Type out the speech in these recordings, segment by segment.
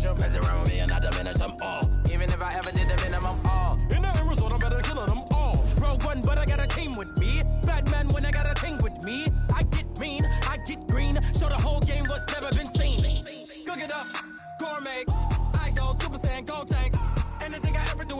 official. Mess around with me and I diminish them all. Even if I ever did the minimum all. In the Arizona, better kill them all. Rogue one, but I got a team with me. Batman when I got a team with me. I get mean, I get green. Show the whole game what's never been seen. Cook it up, gourmet. I go Super Saiyan, go tank. Anything I ever do.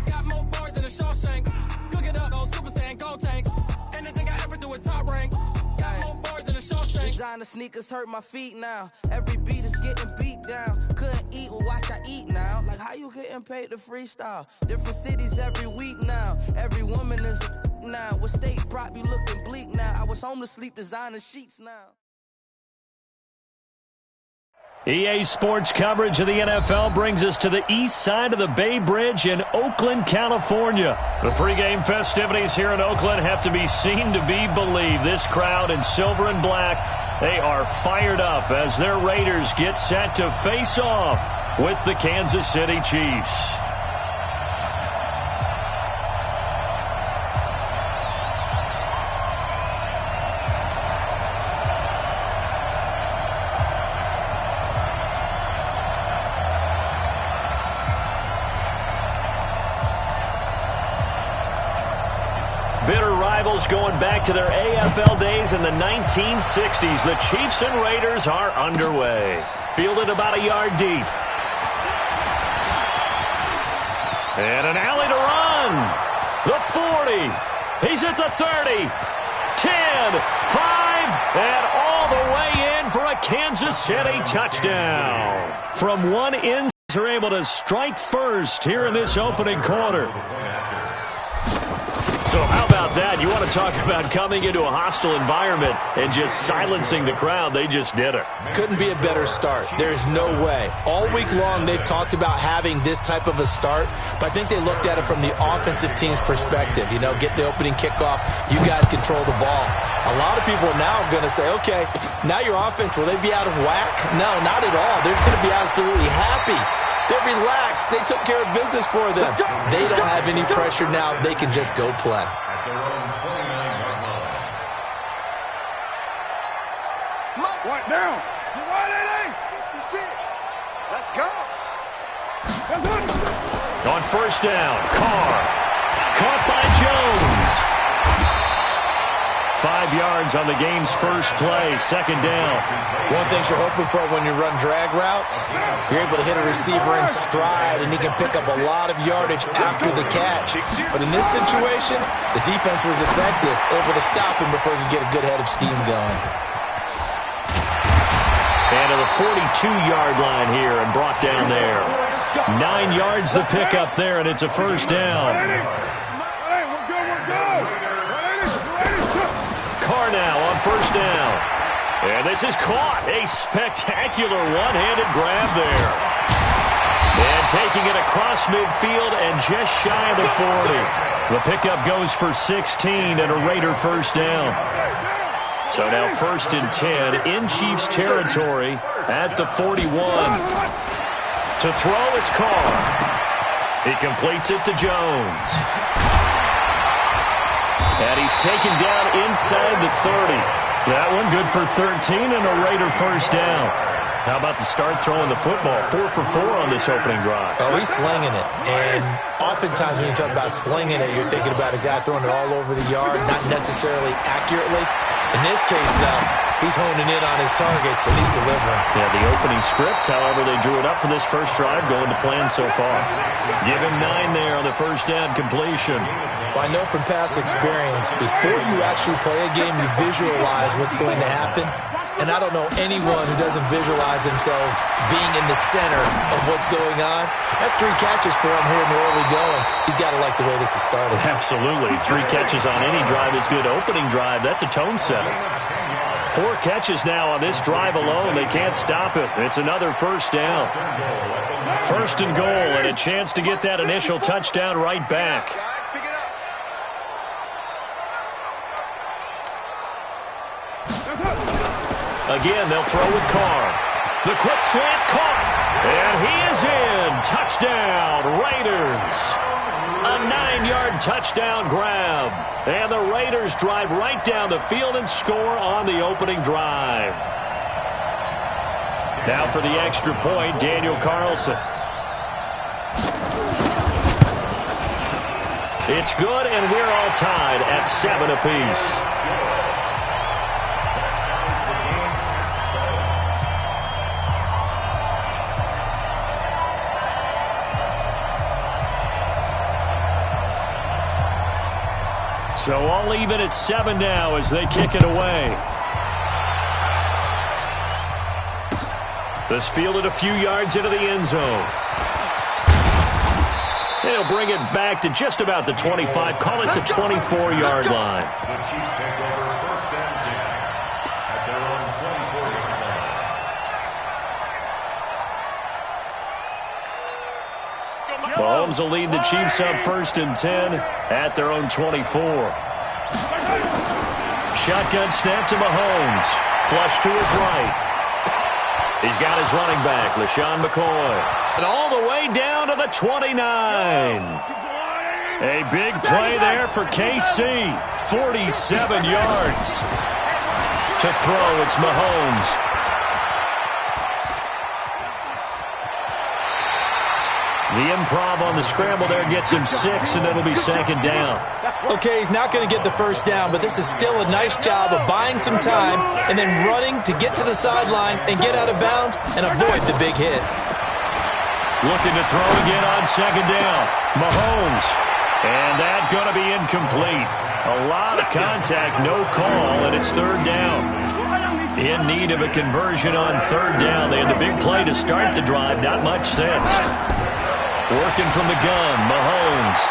Got more bars than a Shawshank. Cook it up, go Super Saiyan, go tank. Anything I ever do is top rank. Got more bars than a Shawshank. Designer sneakers hurt my feet now. Every beat is getting beat down. Couldn't eat, well watch I eat now. Like how you getting paid to freestyle? Different cities every week now. Every woman is a now. What state prop you looking bleak now? I was home to sleep designer sheets now. EA Sports coverage of the NFL brings us to the east side of the Bay Bridge in Oakland, California. The pregame festivities here in Oakland have to be seen to be believed. This crowd in silver and black, they are fired up as their Raiders get set to face off with the Kansas City Chiefs. Going back to their AFL days in the 1960s. The Chiefs and Raiders are underway. Fielded about a yard deep. And an alley to run. The 40. He's at the 30. 10, 5, and all the way in for a Kansas City touchdown. From one end, they're able to strike first here in this opening quarter. So how about that? You want to talk about coming into a hostile environment and just silencing the crowd. They just did it. Couldn't be a better start. There's no way. All week long, they've talked about having this type of a start, but I think they looked at it from the offensive team's perspective. You know, get the opening kickoff. You guys control the ball. A lot of people are now going to say, okay, now your offense, will they be out of whack? No, not at all. They're going to be absolutely happy. They're relaxed. They took care of business for them. They don't have any pressure now. They can just go play. Right down. You're right, 80. Let's go. On first down, Carr. Caught by Jones. 5 yards on the game's first play, second down. One thing you're hoping for when you run drag routes, you're able to hit a receiver in stride, and he can pick up a lot of yardage after the catch. But in this situation, the defense was effective, able to stop him before he could get a good head of steam going. And to the 42-yard line here and brought down there. 9 yards the pickup there, and it's a first down. Carr now on first down. And this is caught. A spectacular one-handed grab there. And taking it across midfield and just shy of the 40. The pickup goes for 16 and a Raider first down. So now first and 10 in Chiefs territory at the 41. To throw, it's Carr. He completes it to Jones. And he's taken down inside the 30. That one good for 13 and a Raider first down. How about the start throwing the football? 4 for 4 on this opening drive. Oh, he's slinging it. And oftentimes when you talk about slinging it, you're thinking about a guy throwing it all over the yard, not necessarily accurately. In this case, though, he's honing in on his targets, and he's delivering. Yeah, the opening script, however, they drew it up for this first drive, going to plan so far. Give him 9 there on the first down completion. Well, I know from past experience, before you actually play a game, you visualize what's going to happen. And I don't know anyone who doesn't visualize themselves being in the center of what's going on. That's 3 catches for him here in the early going. He's got to like the way this is started. Absolutely. 3 catches on any drive is good. Opening drive, that's a tone setter. 4 catches now on this drive alone. They can't stop it. It's another first down. First and goal, and a chance to get that initial touchdown right back. Again, they'll throw with Carr. The quick slant caught. And he is in. Touchdown, Raiders. A 9-yard touchdown grab. And the Raiders drive right down the field and score on the opening drive. Now for the extra point, Daniel Carlson. It's good, and we're all tied at 7 apiece. So all even at 7 now as they kick it away. This fielded a few yards into the end zone. They'll bring it back to just about the 25. Call it the 24-yard line. The Chiefs take over first and 10 at their own 24-yard line. Mahomes will lead the Chiefs up first and 10 at their own 24. Shotgun snap to Mahomes. Flush to his right. He's got his running back, LaShawn McCoy. And all the way down to the 29. A big play there for KC. 47 yards. To throw, it's Mahomes. The improv on the scramble there gets him 6, and it'll be second down. Okay, he's not going to get the first down, but this is still a nice job of buying some time and then running to get to the sideline and get out of bounds and avoid the big hit. Looking to throw again on second down. Mahomes. And that's going to be incomplete. A lot of contact, no call, and it's third down. In need of a conversion on third down. They had the big play to start the drive. Not much sense. Working from the gun, Mahomes.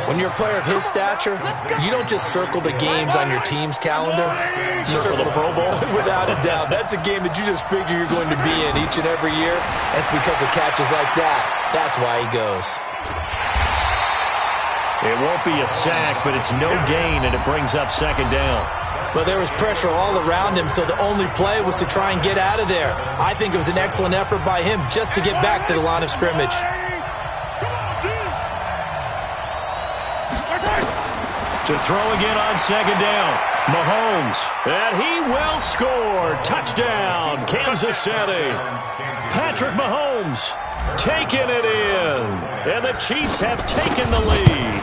When you're a player of his stature, you don't just circle the games on your team's calendar. You circle the Pro Bowl. Without a doubt. That's a game that you just figure you're going to be in each and every year. That's because of catches like that. That's why he goes. It won't be a sack, but it's no gain, and it brings up second down. But there was pressure all around him, so the only play was to try and get out of there. I think it was an excellent effort by him just to get back to the line of scrimmage. To throw again on second down, Mahomes. And he will score. Touchdown, Kansas City. Patrick Mahomes taking it in. And the Chiefs have taken the lead.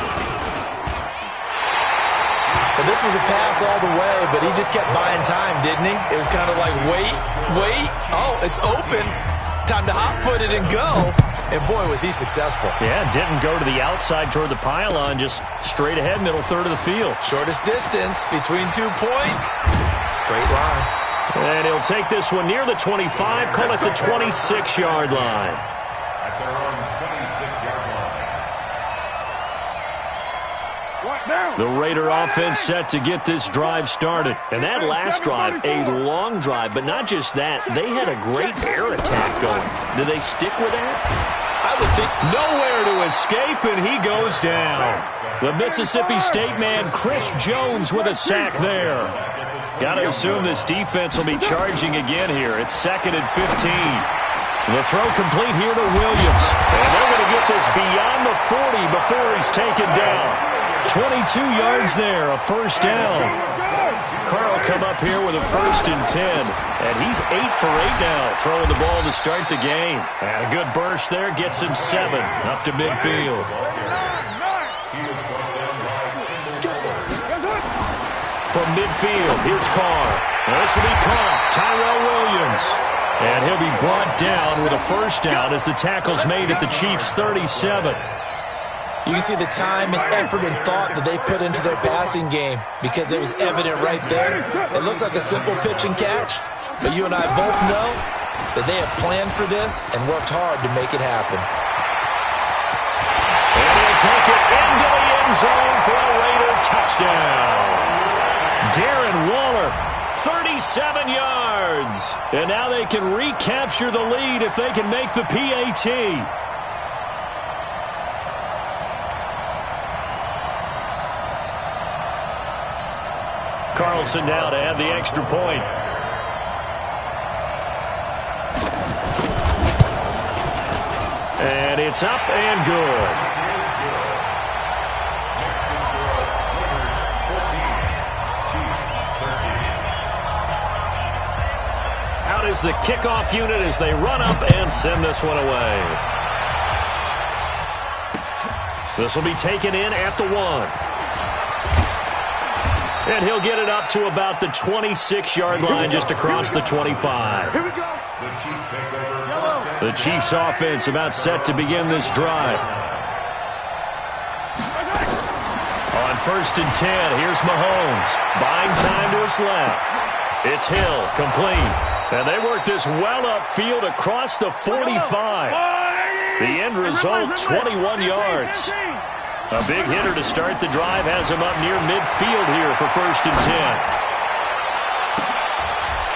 Well, this was a pass all the way, but he just kept buying time, didn't he? It was kind of like, wait. Oh, it's open. Time to hot-foot it and go. And, boy, was he successful. Yeah, didn't go to the outside toward the pylon, just straight ahead, middle third of the field. Shortest distance between 2 points. Straight line. And he'll take this one near the 25, call it the 26-yard line. At their own 26-yard line. The Raider offense set to get this drive started. And that last drive, a long drive, but not just that. They had a great air attack going. Do they stick with that? I would think. Nowhere to escape, and he goes down. The Mississippi State man, Chris Jones, with a sack there. Got to assume this defense will be charging again here. It's second and 15. The throw complete here to Williams. And they're going to get this beyond the 40 before he's taken down. 22 yards there, a first down. Carl come up here with a first and 10. And he's 8 for 8 now, throwing the ball to start the game. And a good burst there gets him 7 up to midfield. From midfield, here's Carr. This will be caught. Tyrell Williams. And he'll be brought down with a first down as the tackle's made at the Chiefs' 37. You can see the time and effort and thought that they put into their passing game because it was evident right there. It looks like a simple pitch and catch, but you and I both know that they have planned for this and worked hard to make it happen. And they'll take it into the end zone for a Raider touchdown. Darren Waller, 37 yards. And now they can recapture the lead if they can make the PAT. Carlson now to add the extra point. And it's up and good. Out out as the kickoff unit as they run up and send this one away. This will be taken in at the 1. And he'll get it up to about the 26-yard line just across the 25. Here we go. The Chiefs offense about set to begin this drive. On 1st and 10, here's Mahomes. Buying time to his left. It's Hill, complete. And they work this well upfield across the 45. The end result, 21 yards. A big hitter to start the drive has him up near midfield here for 1st and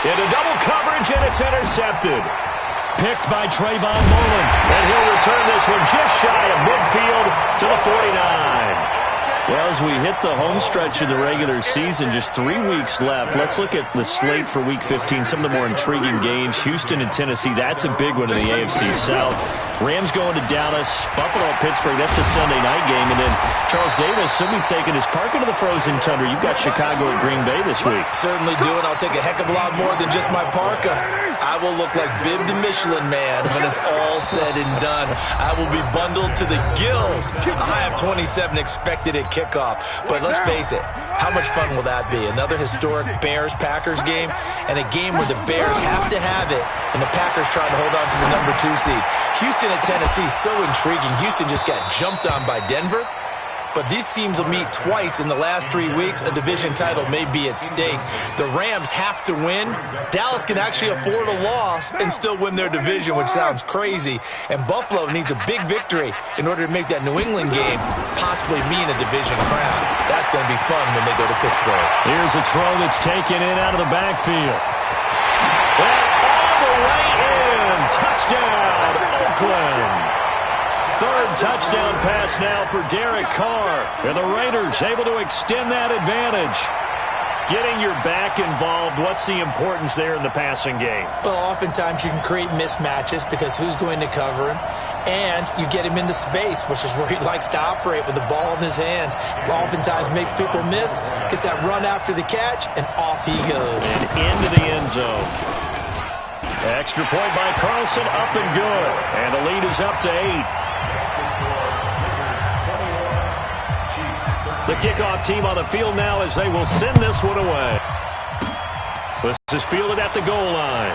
10. Into double coverage, and it's intercepted. Picked by Trayvon Mullen. And he'll return this one just shy of midfield to the 49. Well, as we hit the home stretch of the regular season, just 3 weeks left. Let's look at the slate for Week 15, some of the more intriguing games. Houston and Tennessee, that's a big one in the AFC South. Rams going to Dallas, Buffalo at Pittsburgh, that's a Sunday night game. And then Charles Davis will be taking his park into the frozen tundra. You've got Chicago at Green Bay this week. Certainly do, and I'll take a heck of a lot more than just my parka. I will look like Bib the Michelin Man when it's all said and done. I will be bundled to the gills. I have 27 expected at kickoff. But let's face it, how much fun will that be? Another historic Bears-Packers game, and a game where the Bears have to have it, and the Packers trying to hold on to the number 2 seed. Houston at Tennessee, so intriguing. Houston just got jumped on by Denver. But these teams will meet twice in the last 3 weeks. A division title may be at stake. The Rams have to win. Dallas can actually afford a loss and still win their division, which sounds crazy. And Buffalo needs a big victory in order to make that New England game possibly mean a division crown. That's going to be fun when they go to Pittsburgh. Here's a throw that's taken in out of the backfield. And all the way in. Touchdown, Oakland. Third touchdown pass now for Derek Carr. And the Raiders able to extend that advantage. Getting your back involved, what's the importance there in the passing game? Well, oftentimes you can create mismatches because who's going to cover him? And you get him into space, which is where he likes to operate with the ball in his hands. Oftentimes makes people miss, gets that run after the catch, and off he goes. And into the end zone. Extra point by Carlson, up and good. And the lead is up to 8. The kickoff team on the field now as they will send this one away. This is fielded at the goal line.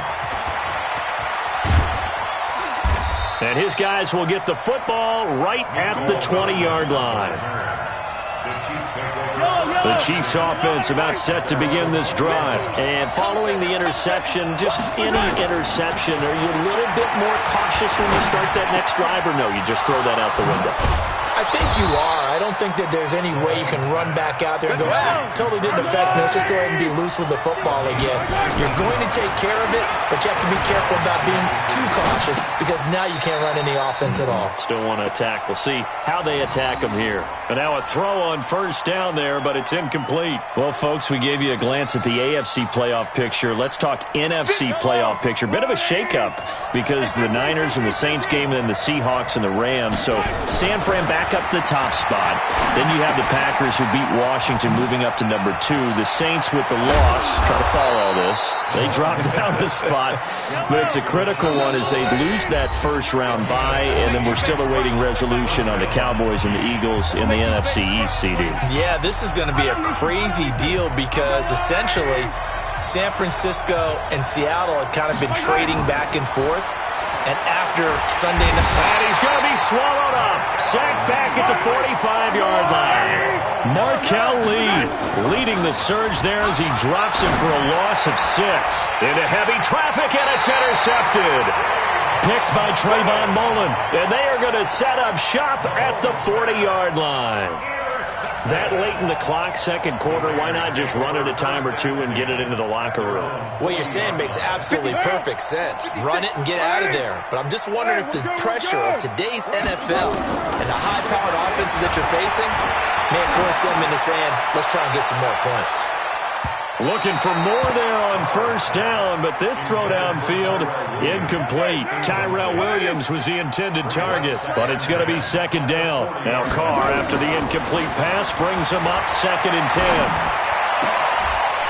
And his guys will get the football right at the 20-yard line. The Chiefs offense about set to begin this drive. And following the interception, just any interception, are you a little bit more cautious when you start that next drive, or no, you just throw that out the window? I think you are. I don't think that there's any way you can run back out there and go, totally didn't affect me. Let's just go ahead and be loose with the football again. You're going to take care of it, but you have to be careful about being too cautious because now you can't run any offense at all. Still want to attack. We'll see how they attack them here. And now a throw on first down there, but it's incomplete. Well, folks, we gave you a glance at the AFC playoff picture. Let's talk NFC playoff picture. Bit of a shakeup because the Niners and the Saints game and then the Seahawks and the Rams. So San Fran back up the top spot. Then you have the Packers who beat Washington moving up to number 2. The Saints with the loss, try to follow all this. They drop down the spot, but it's a critical one as they lose that first round bye, and then we're still awaiting resolution on the Cowboys and the Eagles in the NFC East CD. Yeah, this is going to be a crazy deal because essentially San Francisco and Seattle had kind of been trading back and forth. And after Sunday night... And he's going to be swallowed up. Sacked back at the 45-yard line. Markel Lee leading the surge there as he drops him for a loss of 6. Into heavy traffic, and it's intercepted. Picked by Trayvon Mullen. And they are going to set up shop at the 40-yard line. That late in the clock, second quarter, why not just run it a time or two and get it into the locker room? What you're saying makes absolutely perfect sense. Run it and get out of there. But I'm just wondering if the pressure of today's NFL and the high-powered offenses that you're facing may force them into saying, let's try and get some more points. Looking for more there on first down, but this throw downfield, incomplete. Tyrell Williams was the intended target, but it's going to be second down. Now Carr, after the incomplete pass, brings him up 2nd and 10.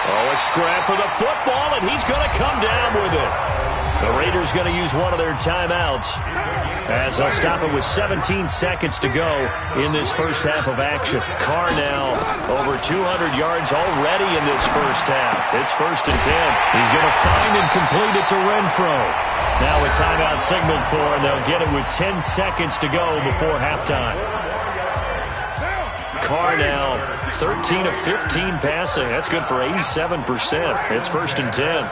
Oh, a scrap for the football, and he's going to come down with it. The Raiders going to use one of their timeouts as they'll stop it with 17 seconds to go in this first half of action. Carr now over 200 yards already in this first half. It's 1st and 10. He's going to find and complete it to Renfro. Now a timeout signaled for, and they'll get it with 10 seconds to go before halftime. Carr now 13 of 15 passing. That's good for 87%. It's 1st and 10.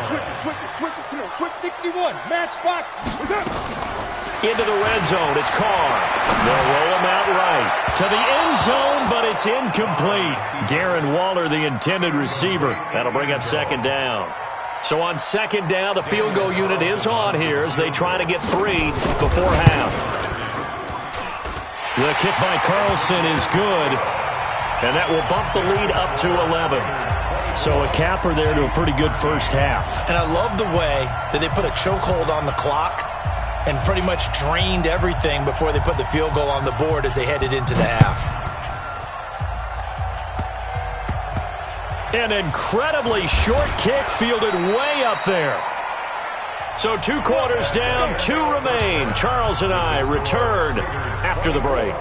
Switch it. Come on, switch 61. Match box. Into the red zone. It's Carr. They'll roll him out right to the end zone, but it's incomplete. Darren Waller, the intended receiver. That'll bring up 2nd down. So on 2nd down, the field goal unit is on here as they try to get 3 before half. The kick by Carlson is good, and that will bump the lead up to 11. So a capper there to a pretty good first half. And I love the way that they put a chokehold on the clock and pretty much drained everything before they put the field goal on the board as they headed into the half. An incredibly short kick fielded way up there. So 2 quarters down, 2 remain. Charles and I return after the break.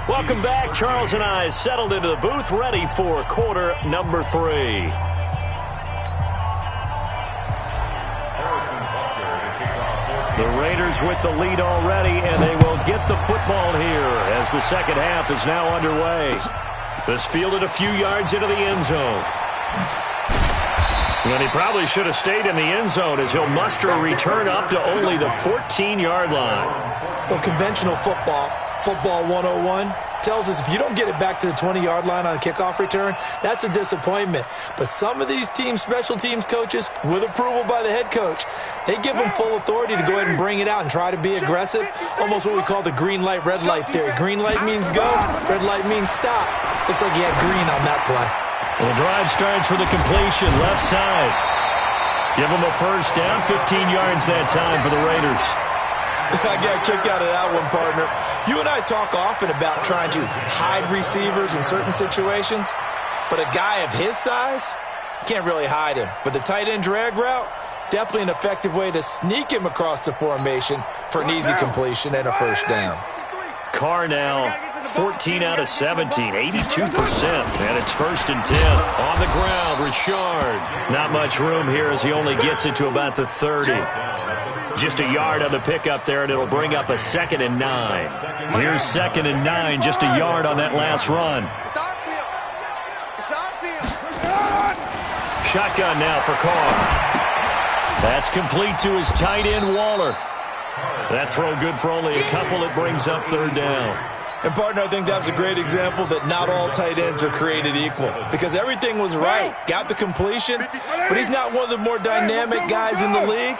Welcome back. Charles and I settled into the booth, ready for quarter number 3. The Raiders with the lead already, and they will get the football here as the second half is now underway. This fielded a few yards into the end zone. And he probably should have stayed in the end zone as he'll muster a return up to only the 14-yard line. Well, conventional football 101, tells us if you don't get it back to the 20-yard line on a kickoff return, that's a disappointment. But some of these special teams coaches, with approval by the head coach, they give them full authority to go ahead and bring it out and try to be aggressive. Almost what we call the green light, red light theory. Green light means go, red light means stop. Looks like he had green on that play. Well, the drive starts with a completion left side. Give them a first down, 15 yards that time for the Raiders. I got a kick out of that one, partner. You and I talk often about trying to hide receivers in certain situations, but a guy of his size, you can't really hide him. But the tight end drag route, definitely an effective way to sneak him across the formation for an easy completion and a first down. Carr now 14 out of 17, 82%, and it's 1st and 10. On the ground, Richard. Not much room here as he only gets it to about the 30. Just a yard on the pickup there, and it'll bring up a 2nd and 9. Here's 2nd and 9, just a yard on that last run. Shotgun now for Carr. That's complete to his tight end, Waller. That throw good for only a couple. It brings up 3rd down. And, partner, I think that was a great example that not all tight ends are created equal because everything was right. Got the completion, but he's not one of the more dynamic guys in the league.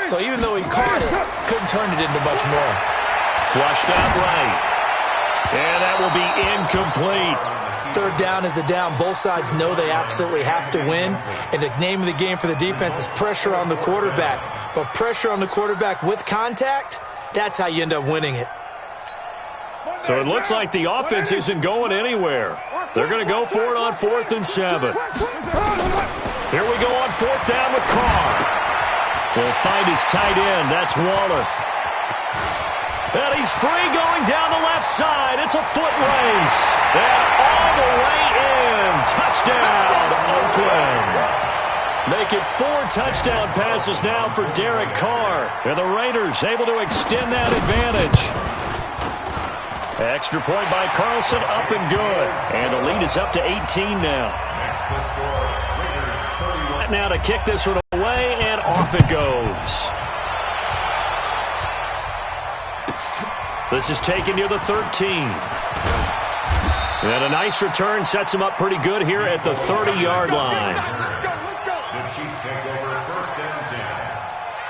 So even though he caught it, couldn't turn it into much more. Flushed out right. And that will be incomplete. 3rd down is a down. Both sides know they absolutely have to win. And the name of the game for the defense is pressure on the quarterback. But pressure on the quarterback with contact, that's how you end up winning it. So it looks like the offense isn't going anywhere. They're going to go for it on 4th and 7. Here we go on 4th down with Carr. Will find his tight end. That's Waller. And he's free going down the left side. It's a foot race. And all the way in. Touchdown, Oakland. Make it 4 touchdown passes now for Derek Carr. And the Raiders able to extend that advantage. Extra point by Carlson, up and good. And the lead is up to 18 now. Now to kick this one away, and off it goes. This is taken near the 13. And a nice return sets him up pretty good here at the 30-yard line. The Chiefs take over 1st and 10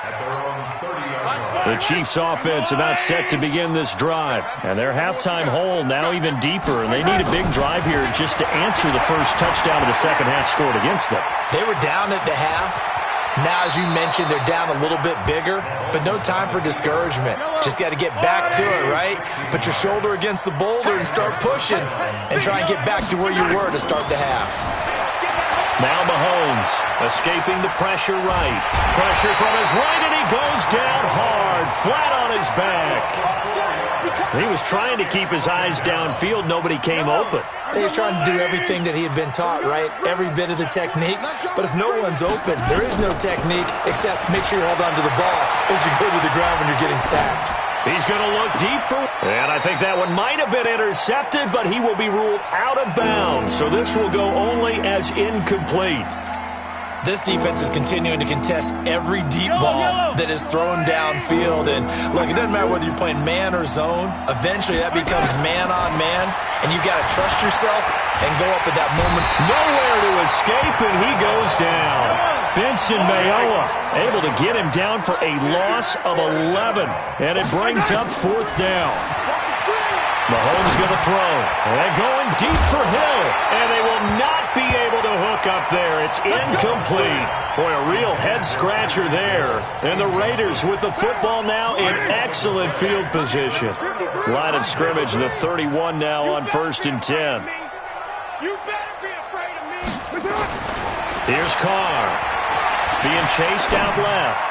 at their own 30-yard line. The Chiefs offense about set to begin this drive. And their halftime hole now even deeper. And they need a big drive here just to answer the first touchdown of the second half scored against them. They were down at the half. Now, as you mentioned, they're down a little bit bigger, but no time for discouragement. Just got to get back to it, right? Put your shoulder against the boulder and start pushing and try and get back to where you were to start the half. Now Mahomes escaping the pressure right. Pressure from his right, and he goes down hard, flat on his back. He was trying to keep his eyes downfield. Nobody came open. He was trying to do everything that he had been taught, right? Every bit of the technique. But if no one's open, there is no technique except make sure you hold on to the ball as you go to the ground when you're getting sacked. He's going to look deep for... And I think that one might have been intercepted, but he will be ruled out of bounds. So this will go only as incomplete. This defense is continuing to contest every deep ball that is thrown downfield. And, look, it doesn't matter whether you're playing man or zone. Eventually that becomes man on man, and you got to trust yourself and go up at that moment. Nowhere to escape, and he goes down. Benson Mayowa able to get him down for a loss of 11, and it brings up 4th down. Mahomes going to throw, and going deep for Hill, and they will not be able to hook up there. It's incomplete. Boy, a real head-scratcher there. And the Raiders with the football now in excellent field position. Line of scrimmage, the 31 now on 1st and 10. You better be afraid of me. Here's Carr being chased out left.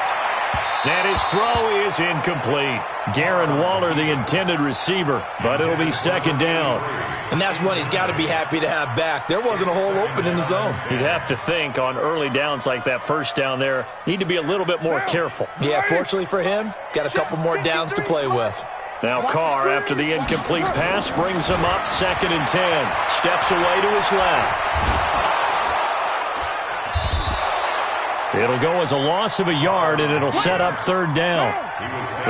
And his throw is incomplete. Darren Waller, the intended receiver, but it'll be 2nd down. And that's one he's got to be happy to have back. There wasn't a hole open in the zone. You'd have to think on early downs like that 1st down there, need to be a little bit more careful. Yeah, fortunately for him, got a couple more downs to play with. Now Carr, after the incomplete pass, brings him up 2nd and 10. Steps away to his left. It'll go as a loss of a yard, and it'll set up 3rd down.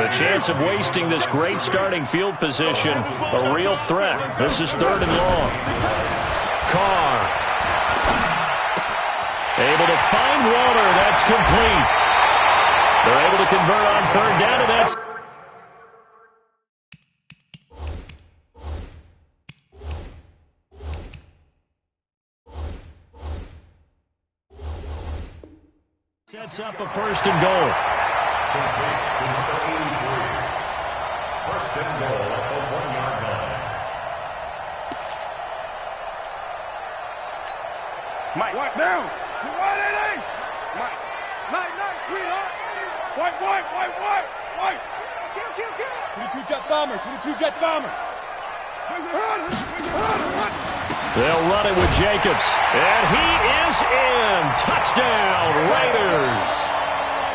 The chance of wasting this great starting field position, a real threat. This is 3rd and long. Carr able to find Waller. That's complete. They're able to convert on 3rd down, and that's... Sets up a 1st and goal. 1st and goal at the 1-yard line. Mike, white down. White, 88. Mike, nice, sweetheart. White. Kill. 22-jet bomber. 22-jet bomber. Where's the hood? They'll run it with Jacobs. And he is in. Touchdown, Raiders.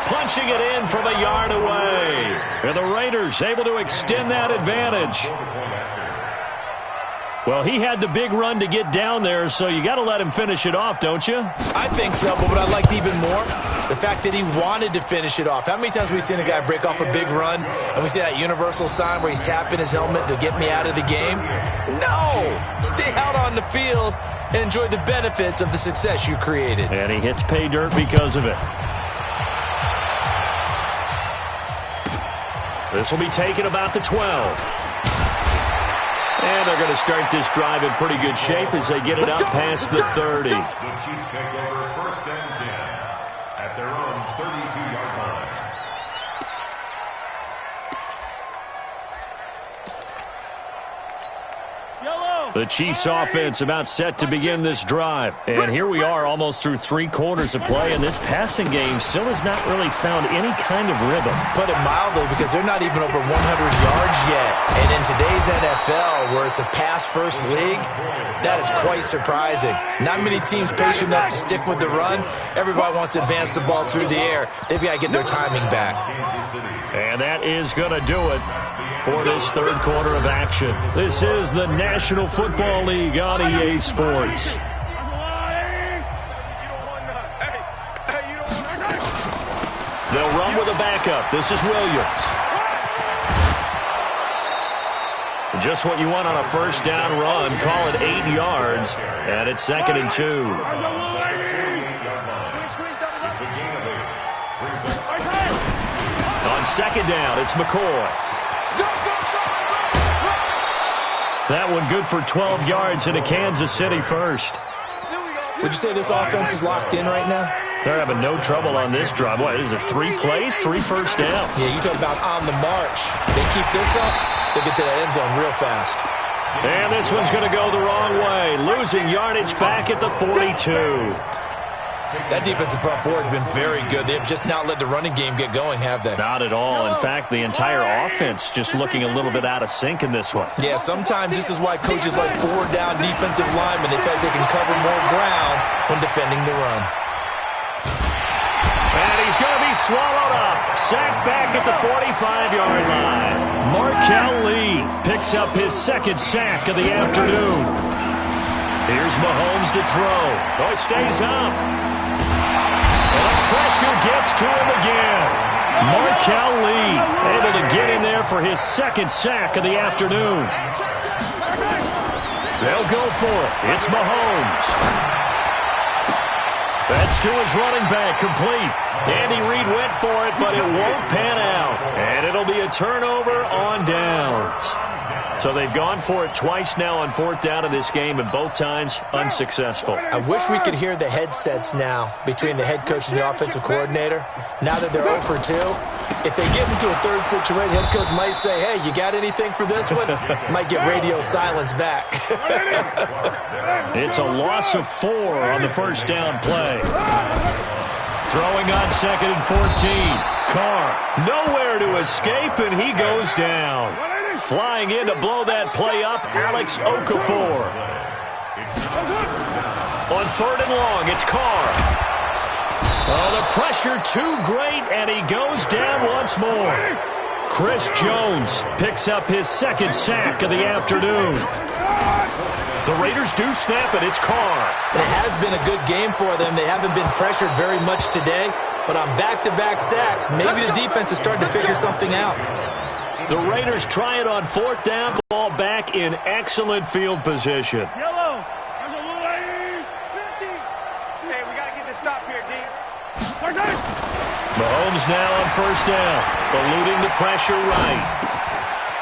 Punching it in from a yard away. And the Raiders able to extend that advantage. Well, he had the big run to get down there, so you got to let him finish it off, don't you? I think so, but what I liked even more, the fact that he wanted to finish it off. How many times have we seen a guy break off a big run, and we see that universal sign where he's tapping his helmet to get me out of the game? No! Stay out on the field and enjoy the benefits of the success you created. And he hits pay dirt because of it. This will be taken about the 12. And they're going to start this drive in pretty good shape as they get it up past the 30. The Chiefs take over 1st and 10 at their own 32-yard line. The Chiefs offense about set to begin this drive. And here we are almost through 3 quarters of play, and this passing game still has not really found any kind of rhythm. Put it mildly, because they're not even over 100 yards yet. And in today's NFL, where it's a pass-first league, that is quite surprising. Not many teams patient enough to stick with the run. Everybody wants to advance the ball through the air. They've got to get their timing back. And that is going to do it for this 3rd quarter of action. This is the National Football League on EA Sports. They'll run with a backup. This is Williams. Just what you want on a 1st down run. Call it 8 yards. And it's 2nd and 2. On 2nd down, it's McCoy. That one good for 12 yards into Kansas City 1st. Would you say this offense is locked in right now? They're having no trouble on this drive. What is it, 3 plays, 3 first downs? Yeah, you talk about on the march. They keep this up, they get to that end zone real fast. And this one's going to go the wrong way. Losing yardage back at the 42. That defensive front four has been very good. They've just not let the running game get going, have they? Not at all. In fact, the entire offense just looking a little bit out of sync in this one. Yeah, sometimes this is why coaches like four-down defensive linemen. They feel like they can cover more ground when defending the run. And he's going to be swallowed up. Sacked back at the 45-yard line. Markel Lee picks up his second sack of the afternoon. Here's Mahomes to throw. Oh, he stays up. And the pressure gets to him again. Markel Lee able to get in there for his second sack of the afternoon. They'll go for it. It's Mahomes. That's to his running back, complete. Andy Reid went for it, but it won't pan out. And it'll be a turnover on downs. So they've gone for it twice now on fourth down in this game, and both times unsuccessful. I wish we could hear the headsets now between the head coach and the offensive coordinator. Now that they're 0 for 2, if they get into a third situation, head coach might say, hey, you got anything for this one? Might get radio silence back. It's a loss of 4 on the first down play. Throwing on 2nd and 14. Carr nowhere to escape, and he goes down. Flying in to blow that play up, Alex Okafor. On 3rd and long, it's Carr. Oh, the pressure too great, and he goes down once more. Chris Jones picks up his second sack of the afternoon. The Raiders do snap it. It's Carr. It has been a good game for them. They haven't been pressured very much today, but on back-to-back sacks, maybe the defense is starting to figure something out. The Raiders try it on 4th down, ball back in excellent field position. Yellow. 50. Hey, we got to get this stop here, D. Mahomes now on 1st down, eluding the pressure right.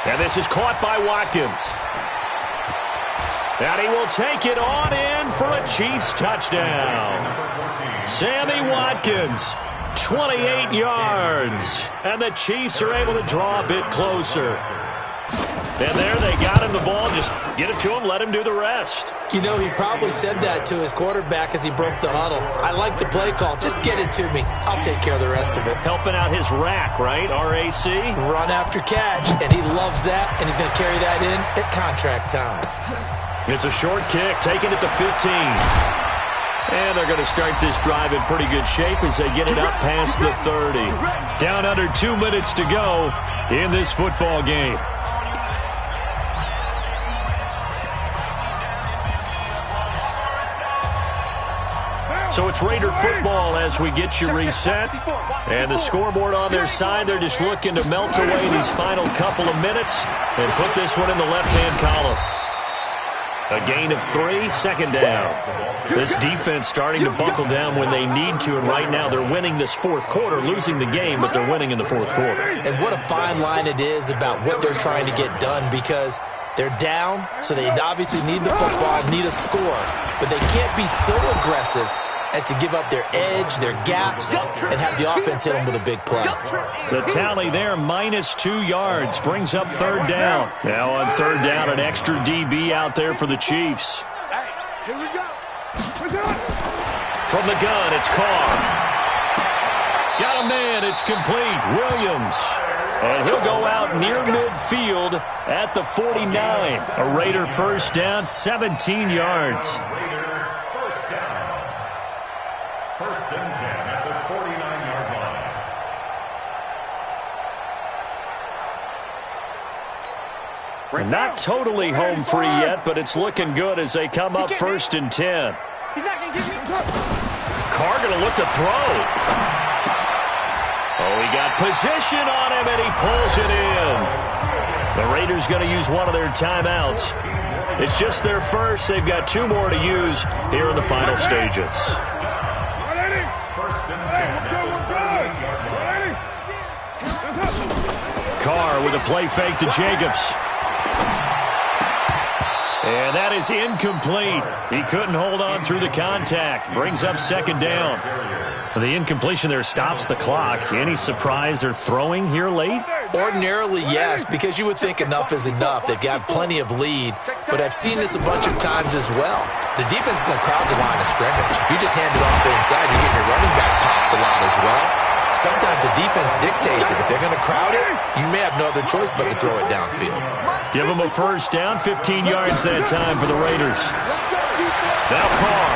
And this is caught by Watkins. And he will take it on in for a Chiefs touchdown. Sammy Watkins. 28 yards, and the Chiefs are able to draw a bit closer. And there they got him the ball. Just get it to him, let him do the rest. You know, he probably said that to his quarterback as he broke the huddle. I like the play call. Just get it to me. I'll take care of the rest of it. Helping out his rack, right? RAC? Run after catch, and he loves that, and he's going to carry that in at contract time. It's a short kick, taking it to 15. And they're going to start this drive in pretty good shape as they get it up past the 30. Down under 2 minutes to go in this football game. So it's Raider football as we get you reset. And the scoreboard on their side, they're just looking to melt away these final couple of minutes and put this one in the left-hand column. A gain of 3, 2nd down. This defense starting to buckle down when they need to, and right now they're winning this 4th quarter, losing the game, but they're winning in the 4th quarter. And what a fine line it is about what they're trying to get done, because they're down, so they obviously need the football, need a score, but they can't be so aggressive as to give up their edge, their gaps, and have the offense hit them with a big play. The tally there, minus 2 yards, brings up 3rd down. Now on 3rd down, an extra DB out there for the Chiefs. Hey, here we go. From the gun, it's Carr. Got a man, it's complete. Williams. And he'll go out near midfield at the 49. A Raider 1st down, 17 yards. First and 10 at the 49-yard line. Not totally home free yet, but it's looking good as they come up 1st and 10. Carr going to look to throw. Oh, he got position on him, and he pulls it in. The Raiders going to use one of their timeouts. It's just their first. They've got 2 more to use here in the final stages. Carr with a play fake to Jacobs. And that is incomplete. He couldn't hold on through the contact. Brings up 2nd down. The incompletion there stops the clock. Any surprise they're throwing here late? Ordinarily, yes, because you would think enough is enough. They've got plenty of lead, but I've seen this a bunch of times as well. the defense is going to crowd the line of scrimmage. If you just hand it off the inside, you're getting your running back popped a lot as well. Sometimes the defense dictates it. If they're going to crowd it, you may have no other choice but to throw it downfield. Give them a first down, 15 yards that time for the Raiders. Now Carr.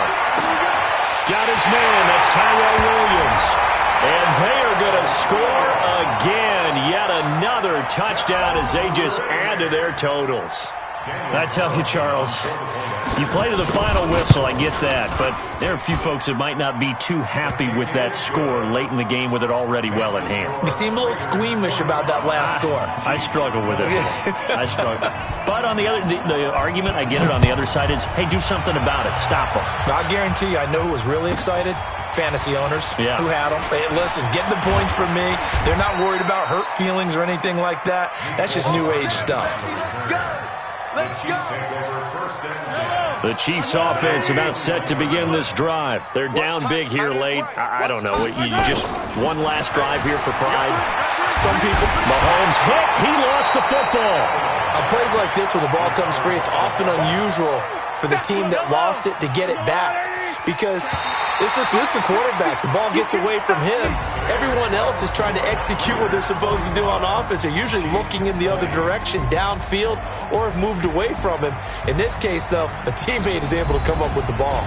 Got his man. That's Tyrell Williams. And they are going to score again. Yet another touchdown as they just add to their totals. I tell you, Charles, you play to the final whistle, I get that, but there are a few folks that might not be too happy with that score late in the game with it already well in hand. You seem a little squeamish about that last score. I struggle with it. I struggle. But on the other, the argument, I get it, on the other side is, hey, do something about it. Stop them. I guarantee you, I know who was really excited. Fantasy owners who had them. Hey, listen, get the points from me. They're not worried about hurt feelings or anything like that. That's just new age stuff. The Chiefs offense about set to begin this drive. They're down big here late. I don't know. You just one last drive here for pride. Some people. Mahomes hit. He lost the football. On plays like this where the ball comes free, it's often unusual for the team that lost it to get it back. Because this is the quarterback. The ball gets away from him. Everyone else is trying to execute what they're supposed to do on offense. They're usually looking in the other direction, downfield, or have moved away from him. In this case, though, a teammate is able to come up with the ball.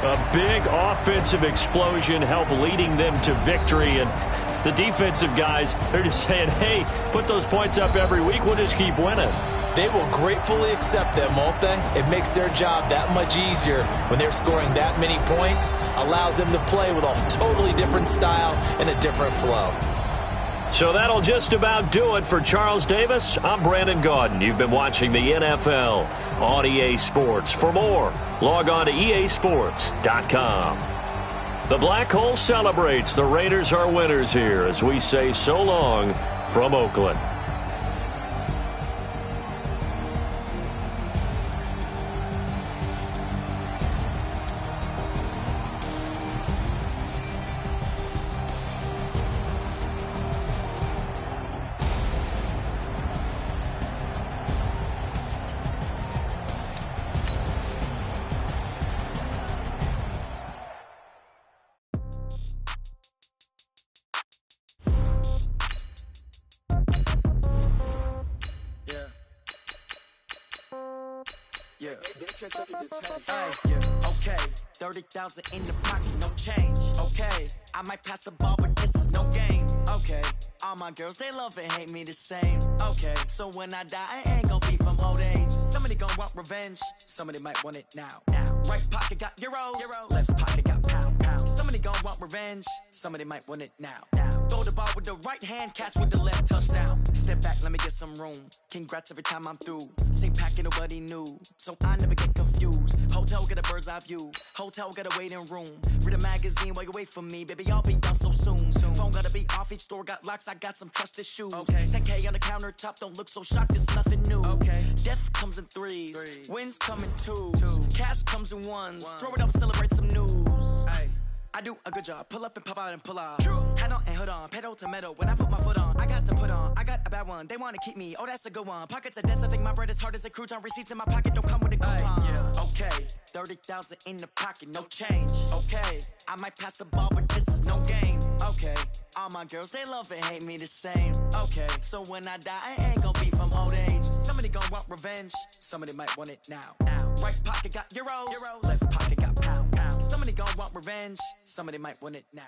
A big offensive explosion helped leading them to victory. And the defensive guys, they're just saying, hey, put those points up every week. We'll just keep winning. They will gratefully accept them, won't they? It makes their job that much easier when they're scoring that many points. Allows them to play with a totally different style and a different flow. So that'll just about do it for Charles Davis. I'm Brandon Gaudin. You've been watching the NFL on EA Sports. For more, log on to easports.com. The Black Hole celebrates. The Raiders are winners here as we say so long from Oakland. Okay, 30,000 in the pocket, no change. Okay, I might pass the ball, but this is no game. Okay, all my girls, they love and hate me the same. Okay, so when I die, I ain't gonna be from old age. Somebody gon' want revenge, somebody might want it now. Right pocket got euros, left pocket got pounds. Somebody gon' want revenge, somebody might want it now. Throw the ball with the right hand, catch with the left, touchdown. Step back, let me get some room. Congrats every time I'm through. Same packet, nobody knew, so I never get confused. Hotel get a bird's eye view, hotel got a waiting room. Read a magazine while you wait for me, baby, I'll be done so soon. Phone gotta be off, each store got locks, I got some trusted shoes. 10K on the countertop, don't look so shocked, it's nothing new. Death comes in threes, wins come in twos. Cash comes in ones, throw it up, celebrate some news. I do a good job, pull up and pop out and pull out. Head on and hood on, pedal to metal. When I put my foot on, I got to put on. I got a bad one, they wanna keep me, oh that's a good one. Pockets are dense, I think my bread is hard as a crouton. Receipts in my pocket don't come with a coupon. Okay, 30,000 in the pocket, no change. Okay, I might pass the ball, but this is no game. Okay, all my girls, they love and hate me the same. Okay, so when I die, I ain't gonna be from old age. Somebody gon' want revenge, somebody might want it now. Right pocket got euros, left pocket got pounds. Somebody gon' want revenge, somebody might want it now.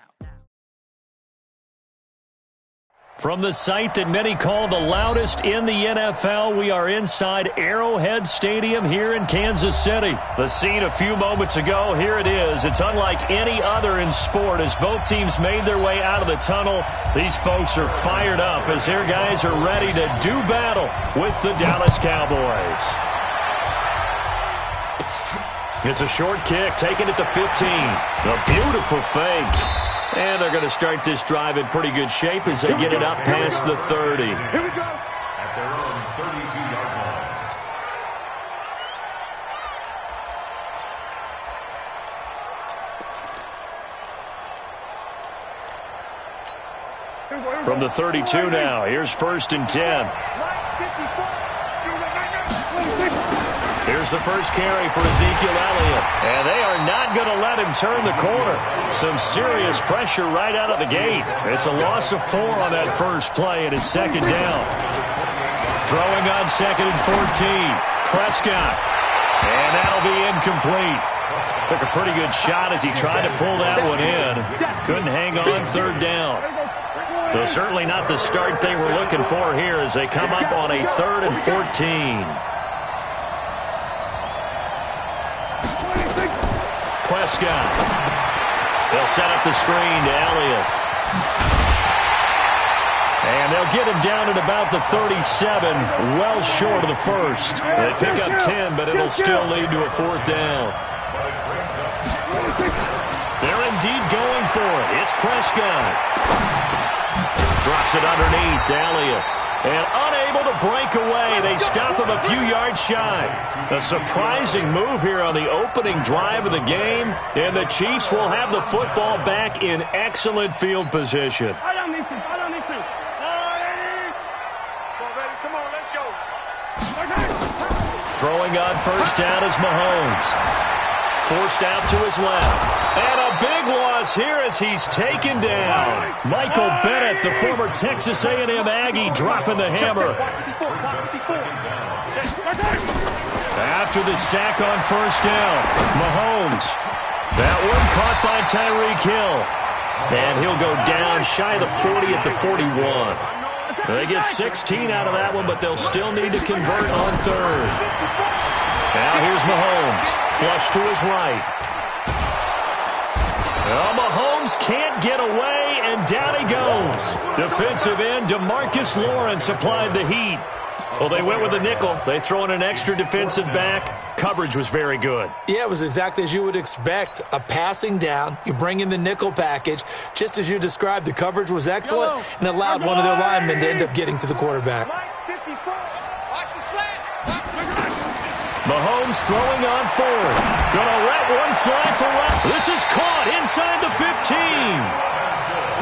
From the site that many call the loudest in the NFL, we are inside Arrowhead Stadium here in Kansas City. The scene a few moments ago, here it is. It's unlike any other in sport as both teams made their way out of the tunnel. These folks are fired up as their guys are ready to do battle with the Dallas Cowboys. It's a short kick, taking it to 15. A beautiful fake. And they're going to start this drive in pretty good shape as they get it up past the 30. Here we go. At their own 32-yard line. From the 32 now, here's 1st and 10. Here's There's the first carry for Ezekiel Elliott. And they are not going to let him turn the corner. Some serious pressure right out of the gate. It's a loss of 4 on that first play, and it's second down. Throwing on 2nd and 14. Prescott. And that'll be incomplete. Took a pretty good shot as he tried to pull that one in. Couldn't hang on 3rd down. So certainly not the start they were looking for here as they come up on a 3rd and 14. Prescott. They'll set up the screen to Elliott. And they'll get him down at about the 37, well short of the first. They pick up 10, but it'll still lead to a 4th down. They're indeed going for it. It's Prescott. Drops it underneath to Elliott. And unable to break away. They stop him a few yards shy. A surprising move here on the opening drive of the game. And the Chiefs will have the football back in excellent field position. Throwing on 1st down is Mahomes. Forced out to his left. And a big loss here as he's taken down. Michael Bennett, the former Texas A&M Aggie, dropping the hammer. After the sack on 1st down, Mahomes. That one caught by Tyreek Hill. And he'll go down shy of the 40 at the 41. They get 16 out of that one, but they'll still need to convert on 3rd. Now here's Mahomes. Flush to his right. Well, Mahomes can't get away, and down he goes. Defensive end DeMarcus Lawrence applied the heat. Well, they went with a nickel. They throw in an extra defensive back. Coverage was very good. Yeah, it was exactly as you would expect. A passing down. You bring in the nickel package. Just as you described, the coverage was excellent and allowed one of their linemen to end up getting to the quarterback. Mahomes throwing on 4th. Gonna let one fly for right. This is caught inside the 15.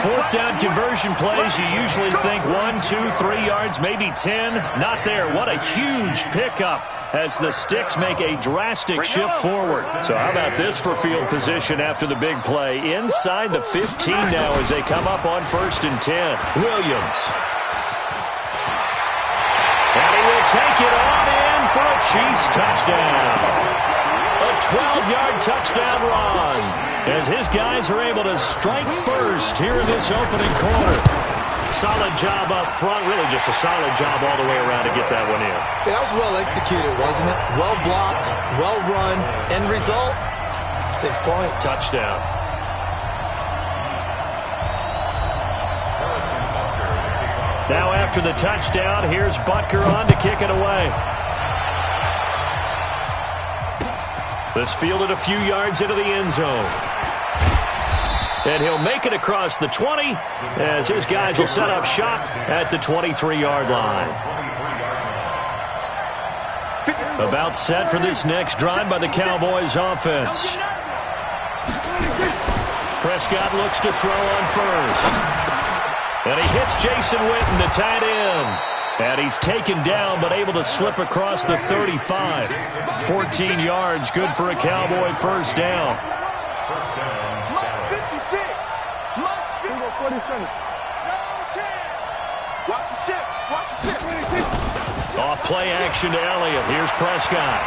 4th down conversion plays, you usually think 1, 2, 3 yards, maybe 10. Not there. What a huge pickup as the Sticks make a drastic shift forward. So how about this for field position after the big play? Inside the 15 now as they come up on 1st and 10. Williams. And he will take it on in for a Chiefs touchdown. A 12-yard touchdown run as his guys are able to strike first here in this opening quarter. Solid job up front, really just a solid job all the way around to get that one in. That was well executed, wasn't it? Well blocked, well run. End result, 6 points. Touchdown. Now after the touchdown, here's Butker on to kick it away. This fielded a few yards into the end zone. And he'll make it across the 20 as his guys will set up shop at the 23-yard line. About set for this next drive by the Cowboys offense. Prescott looks to throw on 1st. And he hits Jason Witten, the tight end. And he's taken down but able to slip across the 35. 14 yards, good for a Cowboy 1st down. Off play action to Elliott. Here's Prescott.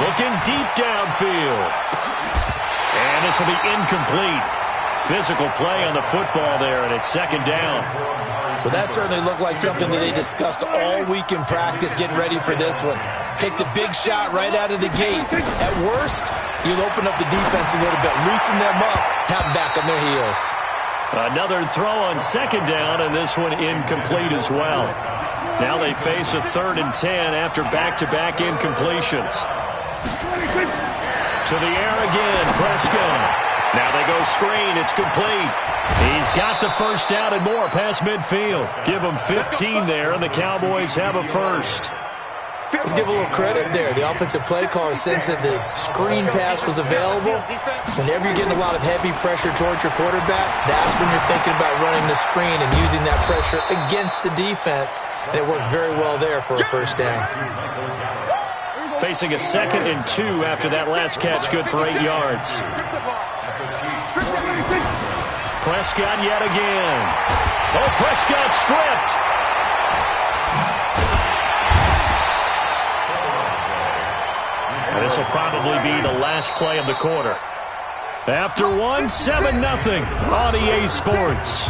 Looking deep downfield. And this will be incomplete. Physical play on the football there, and it's 2nd down. Well, that certainly looked like something that they discussed all week in practice getting ready for this one. Take the big shot right out of the gate. At worst, you'll open up the defense a little bit, loosen them up, have them back on their heels. Another throw on 2nd down, and this one incomplete as well. Now they face a 3rd and 10 after back-to-back incompletions. To the air again, Prescott. Now they go screen. It's complete. He's got the 1st down and more past midfield. Give him 15 there, and the Cowboys have a 1st. Let's give a little credit there. The offensive play caller sensed that the screen pass was available. Whenever you're getting a lot of heavy pressure towards your quarterback, that's when you're thinking about running the screen and using that pressure against the defense. And it worked very well there for a 1st down. Facing a 2nd and 2 after that last catch, good for 8 yards. Prescott yet again. Oh, Prescott stripped. And this will probably be the last play of the quarter. After 1, 7-0 on EA Sports.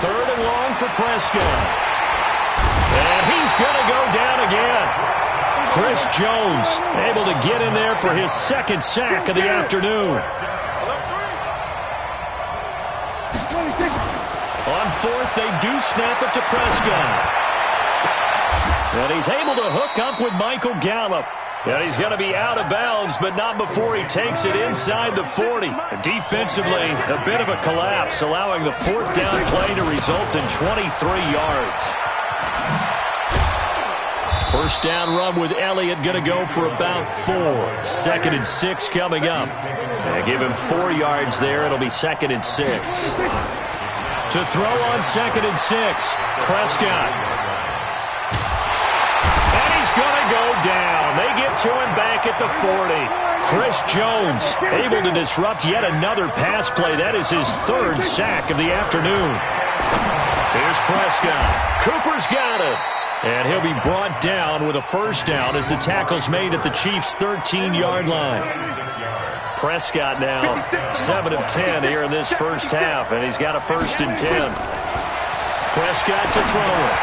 Third and long for Prescott. And he's going to go down again. Chris Jones able to get in there for his 2nd sack of the afternoon. On 4th, they do snap it to Prescott. And he's able to hook up with Michael Gallup. And he's going to be out of bounds, but not before he takes it inside the 40. Defensively, a bit of a collapse, allowing the 4th down play to result in 23 yards. First down run with Elliott going to go for about 4. 2nd and 6 coming up. And give him 4 yards there. It'll be 2nd and 6. To throw on 2nd and 6, Prescott. And he's going to go down. They get to him back at the 40. Chris Jones able to disrupt yet another pass play. That is his 3rd sack of the afternoon. Here's Prescott. Cooper's got it. And he'll be brought down with a first down as the tackle's made at the Chiefs' 13-yard line. Prescott now 7 of 10 here in this first half, and he's got a 1st and 10. Prescott to throw it.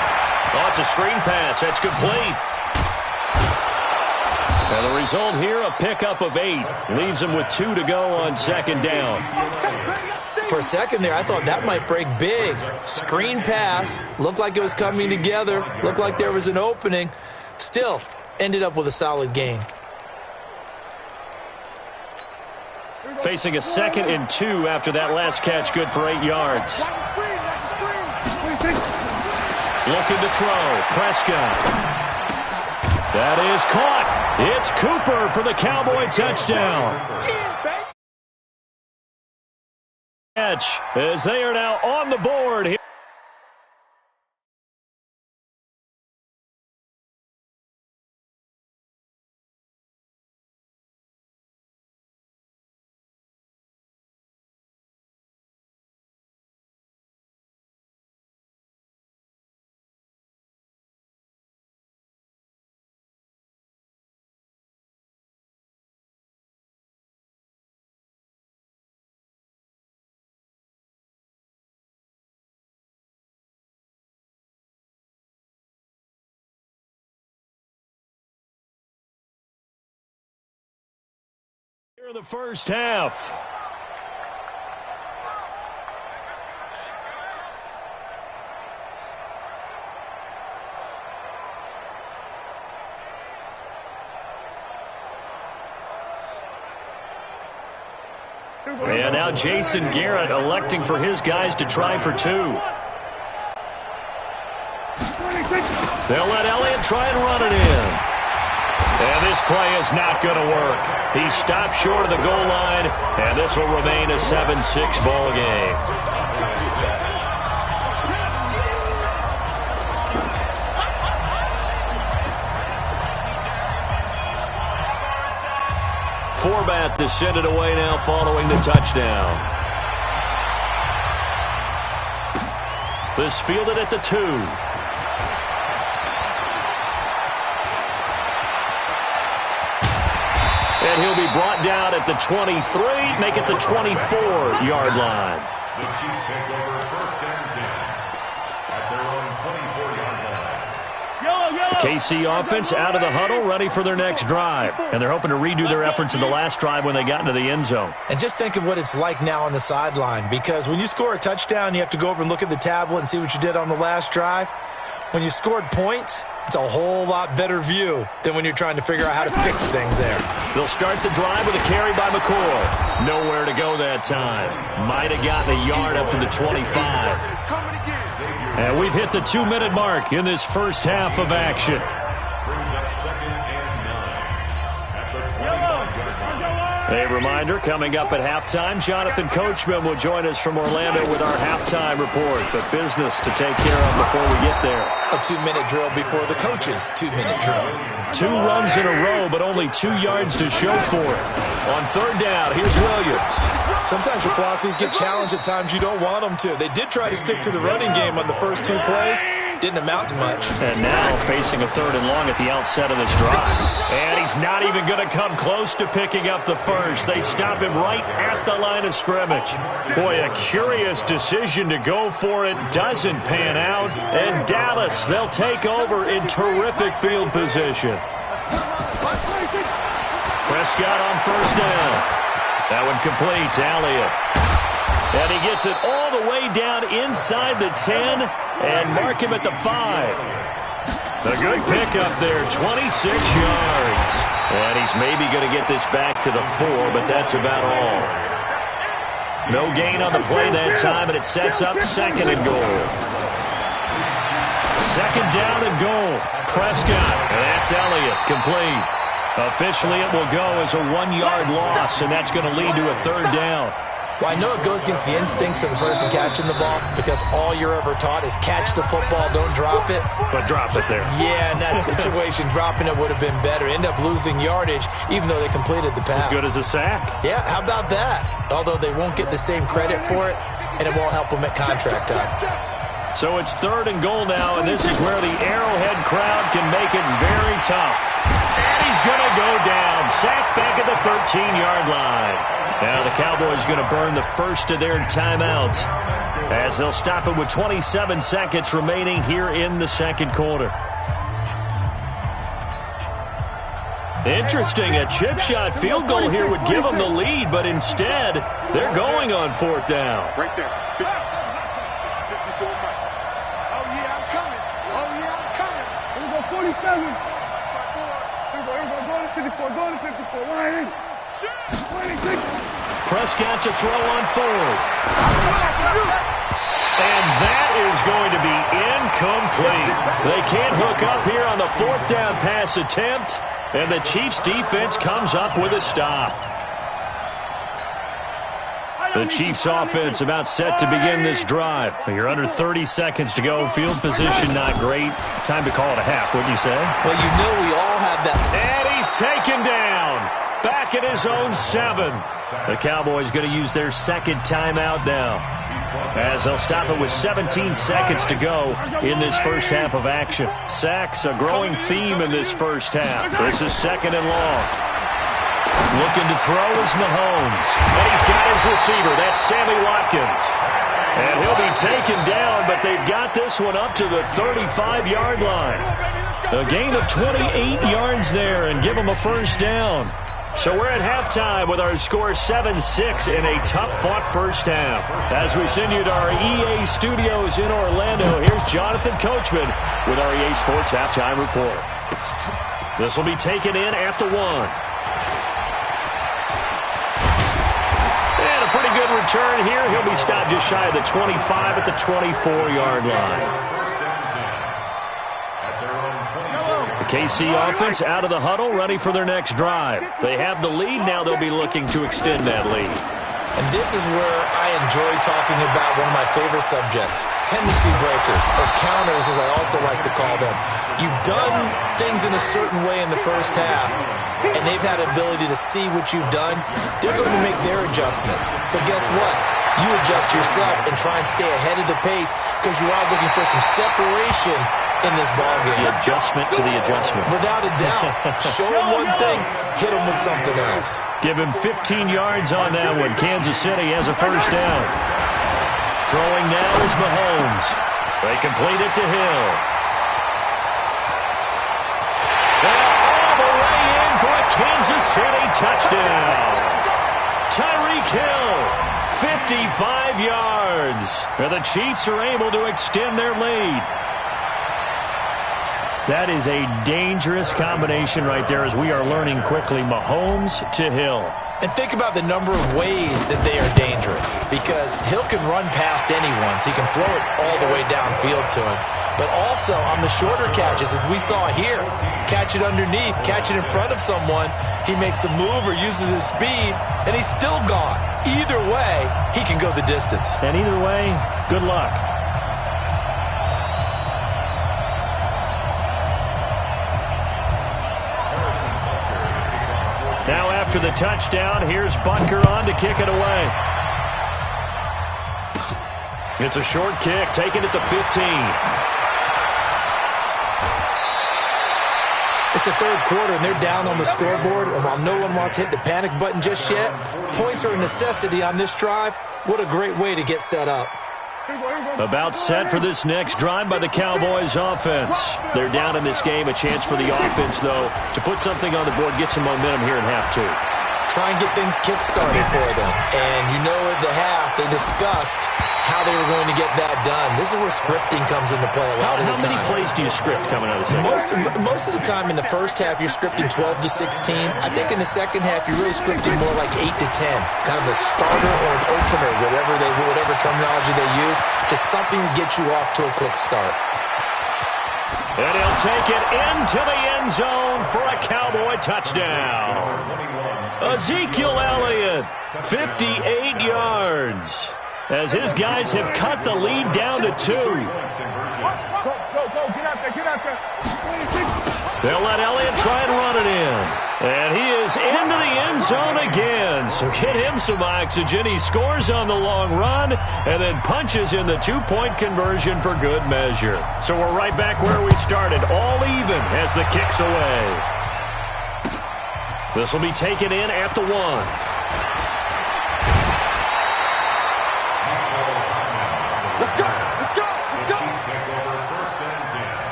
Oh, it's a screen pass. That's complete. And the result here, a pickup of 8. Leaves him with 2 to go on 2nd down. For a second there, I thought that might break big. Screen pass. Looked like it was coming together. Looked like there was an opening. Still, ended up with a solid gain. Facing a 2nd and 2 after that last catch, good for 8 yards. Looking to throw. Prescott. That is caught. It's Cooper for the Cowboy touchdown. Catch as they are now on the board here. Here in the first half. And now Jason Garrett electing for his guys to try for 2. They'll let Elliott try and run it in. And this play is not going to work. He stopped short of the goal line, and this will remain a 7-6 ball game. Forbat to send it away now following the touchdown. This fielded at the 2. And he'll be brought down at the 23, make it the 24-yard line. The Chiefs take over 1st and 10 at their own 24-yard line. The KC offense out of the huddle, ready for their next drive. And they're hoping to redo their efforts in the last drive when they got into the end zone. And just think of what it's like now on the sideline, because when you score a touchdown, you have to go over and look at the tablet and see what you did on the last drive. When you scored points, it's a whole lot better view than when you're trying to figure out how to fix things there. They'll start the drive with a carry by McCoy. Nowhere to go that time. Might have gotten a yard up to the 25. And we've hit the 2-minute mark in this first half of action. Brings up 2nd and 9 at the 25-yard line. A reminder, coming up at halftime, Jonathan Coachman will join us from Orlando with our halftime report. But business to take care of before we get there. A 2-minute drill before the coach's 2-minute drill. 2 runs in a row, but only 2 yards to show for it. On third down, here's Williams. Sometimes your philosophies get challenged at times you don't want them to. They did try to stick to the running game on the first 2 plays. Didn't amount to much. And now facing a 3rd and long at the outset of this drive. And he's not even going to come close to picking up the first. They stop him right at the line of scrimmage. Boy, a curious decision to go for it. Doesn't pan out. And Dallas, they'll take over in terrific field position. Prescott on first down. That one complete to Elliott. And he gets it all the way down inside the 10 and mark him at the 5. A good pickup there, 26 yards. And he's maybe going to get this back to the 4, but that's about all. No gain on the play that time, and it sets up 2nd and goal. 2nd down and goal. Prescott, and that's Elliott, complete. Officially, it will go as a 1-yard loss, and that's going to lead to a 3rd down. Well, I know it goes against the instincts of the person catching the ball because all you're ever taught is catch the football, don't drop it. But drop it there. Yeah, in that situation, dropping it would have been better. End up losing yardage, even though they completed the pass. As good as a sack. Yeah, how about that? Although they won't get the same credit for it, and it won't help them at contract time. So it's 3rd and goal now, and this is where the Arrowhead crowd can make it very tough. And he's going to go down. Sacked back at the 13-yard line. Now the Cowboys going to burn the first of their timeouts as they'll stop it with 27 seconds remaining here in the 2nd quarter. Interesting, a chip shot field goal here would give them the lead, but instead they're going on 4th down. Right there. 54 miles. Oh, yeah, I'm coming. Oh, yeah, I'm coming. Here we go, 47. Here we go, going to 54, Ryan. 26. Prescott to throw on 4th. And that is going to be incomplete. They can't hook up here on the 4th down pass attempt, and the Chiefs defense comes up with a stop. The Chiefs offense about set to begin this drive. You're under 30 seconds to go. Field position not great. Time to call it a half, wouldn't you say? Well, you know we all have that. And he's taken down. Back at his own 7. The Cowboys going to use their 2nd timeout now, as they'll stop it with 17 seconds to go in this first half of action. Sacks, a growing theme in this first half. This is 2nd and long. Looking to throw is Mahomes. And he's got his receiver. That's Sammy Watkins. And he'll be taken down, but they've got this one up to the 35-yard line. A gain of 28 yards there and give them a first down. So we're at halftime with our score 7-6 in a tough-fought first half. As we send you to our EA studios in Orlando, here's Jonathan Coachman with our EA Sports Halftime Report. This will be taken in at the 1. And a pretty good return here. He'll be stopped just shy of the 25 at the 24-yard line. KC offense out of the huddle, ready for their next drive. They have the lead. Now they'll be looking to extend that lead. And this is where I enjoy talking about one of my favorite subjects, tendency breakers, or counters as I also like to call them. You've done things in a certain way in the first half, and they've had the ability to see what you've done. They're going to make their adjustments. So guess what? You adjust yourself and try and stay ahead of the pace because you are looking for some separation in this ballgame. The adjustment to the adjustment. Without a doubt. Show him one thing, hit him with something else. Give him 15 yards on that one. Kansas City has a first down. Throwing now is Mahomes. They complete it to Hill. All the way in for a Kansas City touchdown. Tyreek Hill, 55 yards. And the Chiefs are able to extend their lead. That is a dangerous combination right there, as we are learning quickly. Mahomes to Hill. And think about the number of ways that they are dangerous, because Hill can run past anyone, so he can throw it all the way downfield to him. But also on the shorter catches, as we saw here, catch it underneath, catch it in front of someone, he makes a move or uses his speed, and he's still gone. Either way, he can go the distance. And either way, good luck. Now after the touchdown, here's Butker on to kick it away. It's a short kick, taking it to 15. It's the third quarter, and they're down on the scoreboard. And while no one wants to hit the panic button just yet, points are a necessity on this drive. What a great way to get set up. About set for this next drive by the Cowboys offense. They're down in this game. A chance for the offense, though, to put something on the board, get some momentum here in half two. Try and get things kick-started for them. And you know at the half, they discussed how they were going to get that done. This is where scripting comes into play a lot of the time. How many plays do you script coming out of the second? Most of the time in the first half, you're scripting 12 to 16. I think in the second half, you're really scripting more like 8 to 10. Kind of a starter or an opener, whatever terminology they use. Just something to get you off to a quick start. And he'll take it into the end zone for a Cowboy touchdown. Ezekiel Elliott, 58 yards, as his guys have cut the lead down to 2. Go, get out there. They'll let Elliott try and run it in. And he is into the end zone again. So get him some oxygen. He scores on the long run and then punches in the two-point conversion for good measure. So we're right back where we started, all even as the kick's away. This will be taken in at the 1. Let's go! Chiefs take over 1st and 10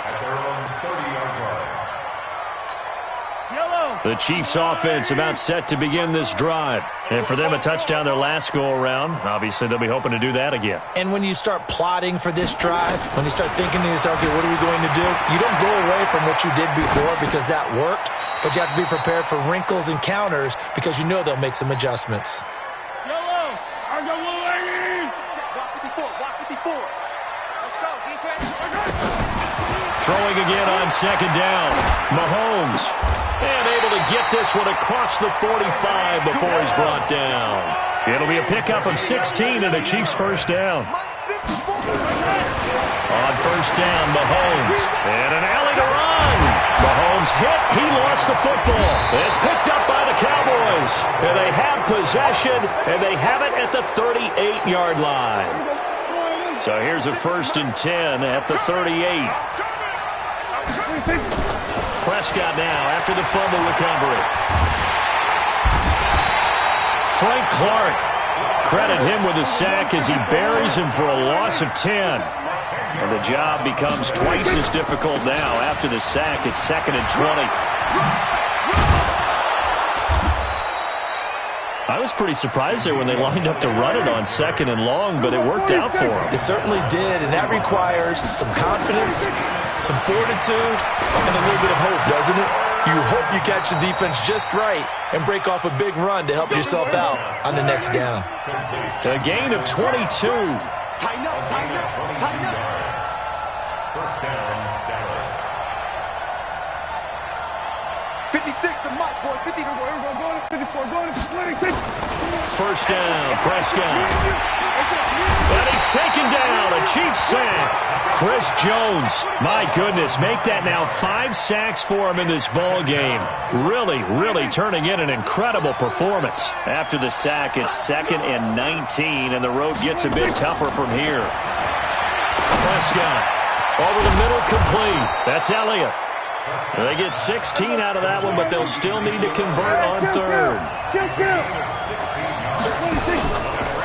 at their own 30-yard line. The Chiefs offense about set to begin this drive. And for them, a touchdown their last go-around. Obviously, they'll be hoping to do that again. And when you start plotting for this drive, when you start thinking to yourself, okay, what are we going to do? You don't go away from what you did before because that worked, but you have to be prepared for wrinkles and counters because you know they'll make some adjustments. Yellow! I got little ladies! Block 54. Let's go, defense. Throwing again on second down. Mahomes. And able to get this one across the 45 before he's brought down. It'll be a pickup of 16 and a Chiefs first down. On first down, Mahomes. And an alley to run. Mahomes hit. He lost the football. It's picked up by the Cowboys. And they have possession, and they have it at the 38-yard line. So here's a 1st and 10 at the 38. Prescott now after the fumble recovery. Frank Clark, credit him with a sack as he buries him for a loss of 10. And the job becomes twice as difficult now. After the sack, it's 2nd and 20. I was pretty surprised there when they lined up to run it on 2nd and long, but it worked out for them. It certainly did, and that requires some confidence, some fortitude, and a little bit of hope, doesn't it? You hope you catch the defense just right and break off a big run to help yourself out on the next down. A gain of 22. Tighten up. 1st down, Dallas. 56 to Mike, boys. 54. 26. 1st down, Prescott. And he's taken down. A Chiefs sack. Chris Jones, my goodness, make that now 5 sacks for him in this ball game. Really turning in an incredible performance. After the sack, it's 2nd and 19, and the road gets a bit tougher from here. Prescott over the middle, complete. That's Elliott. They get 16 out of that one, but they'll still need to convert on 3rd.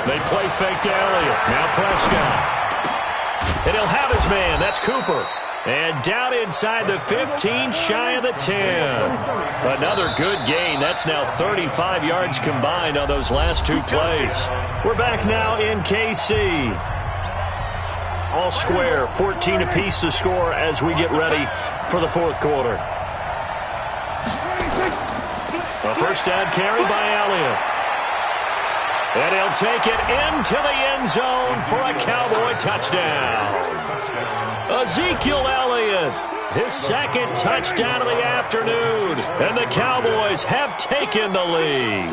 They play fake to Elliott. Now Prescott. And he'll have his man. That's Cooper. And down inside the 15, shy of the 10. Another good gain. That's now 35 yards combined on those last 2 plays. We're back now in KC. all square. 14 apiece to score as we get ready for the fourth quarter. A first down carry by Elliott. And he'll take it into the end zone for a Cowboy touchdown. Ezekiel Elliott, his second touchdown of the afternoon. And the Cowboys have taken the lead.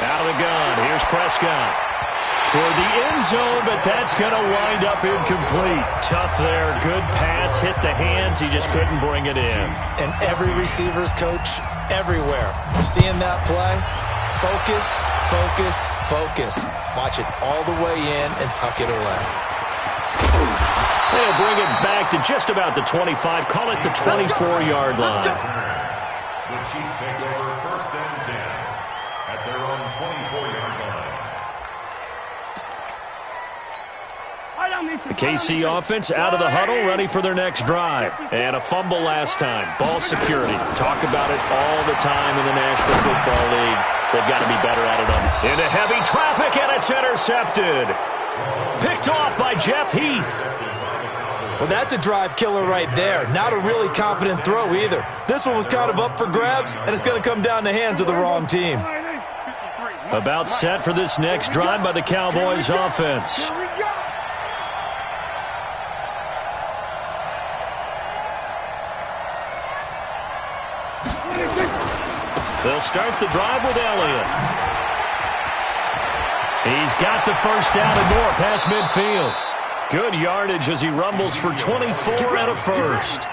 Out of the gun, here's Prescott. Toward the end zone, but that's going to wind up incomplete. Tough there, good pass, hit the hands, he just couldn't bring it in. And every receiver's coach everywhere. Seeing that play, focus, focus, focus. Watch it all the way in and tuck it away. They'll bring it back to just about the 25, call it the 24-yard line. The Chiefs take over first and 10 at their own 24-yard line. The KC offense out of the huddle, ready for their next drive. And a fumble last time. Ball security. Talk about it all the time in the National Football League. They've got to be better at it. Into heavy traffic, and it's intercepted. Picked off by Jeff Heath. Well, that's a drive killer right there. Not a really confident throw either. This one was kind of up for grabs, and it's going to come down the hands of the wrong team. About set for this next drive by the Cowboys offense. They'll start the drive with Elliott. He's got the first down and more past midfield. Good yardage as he rumbles for 24 and a first.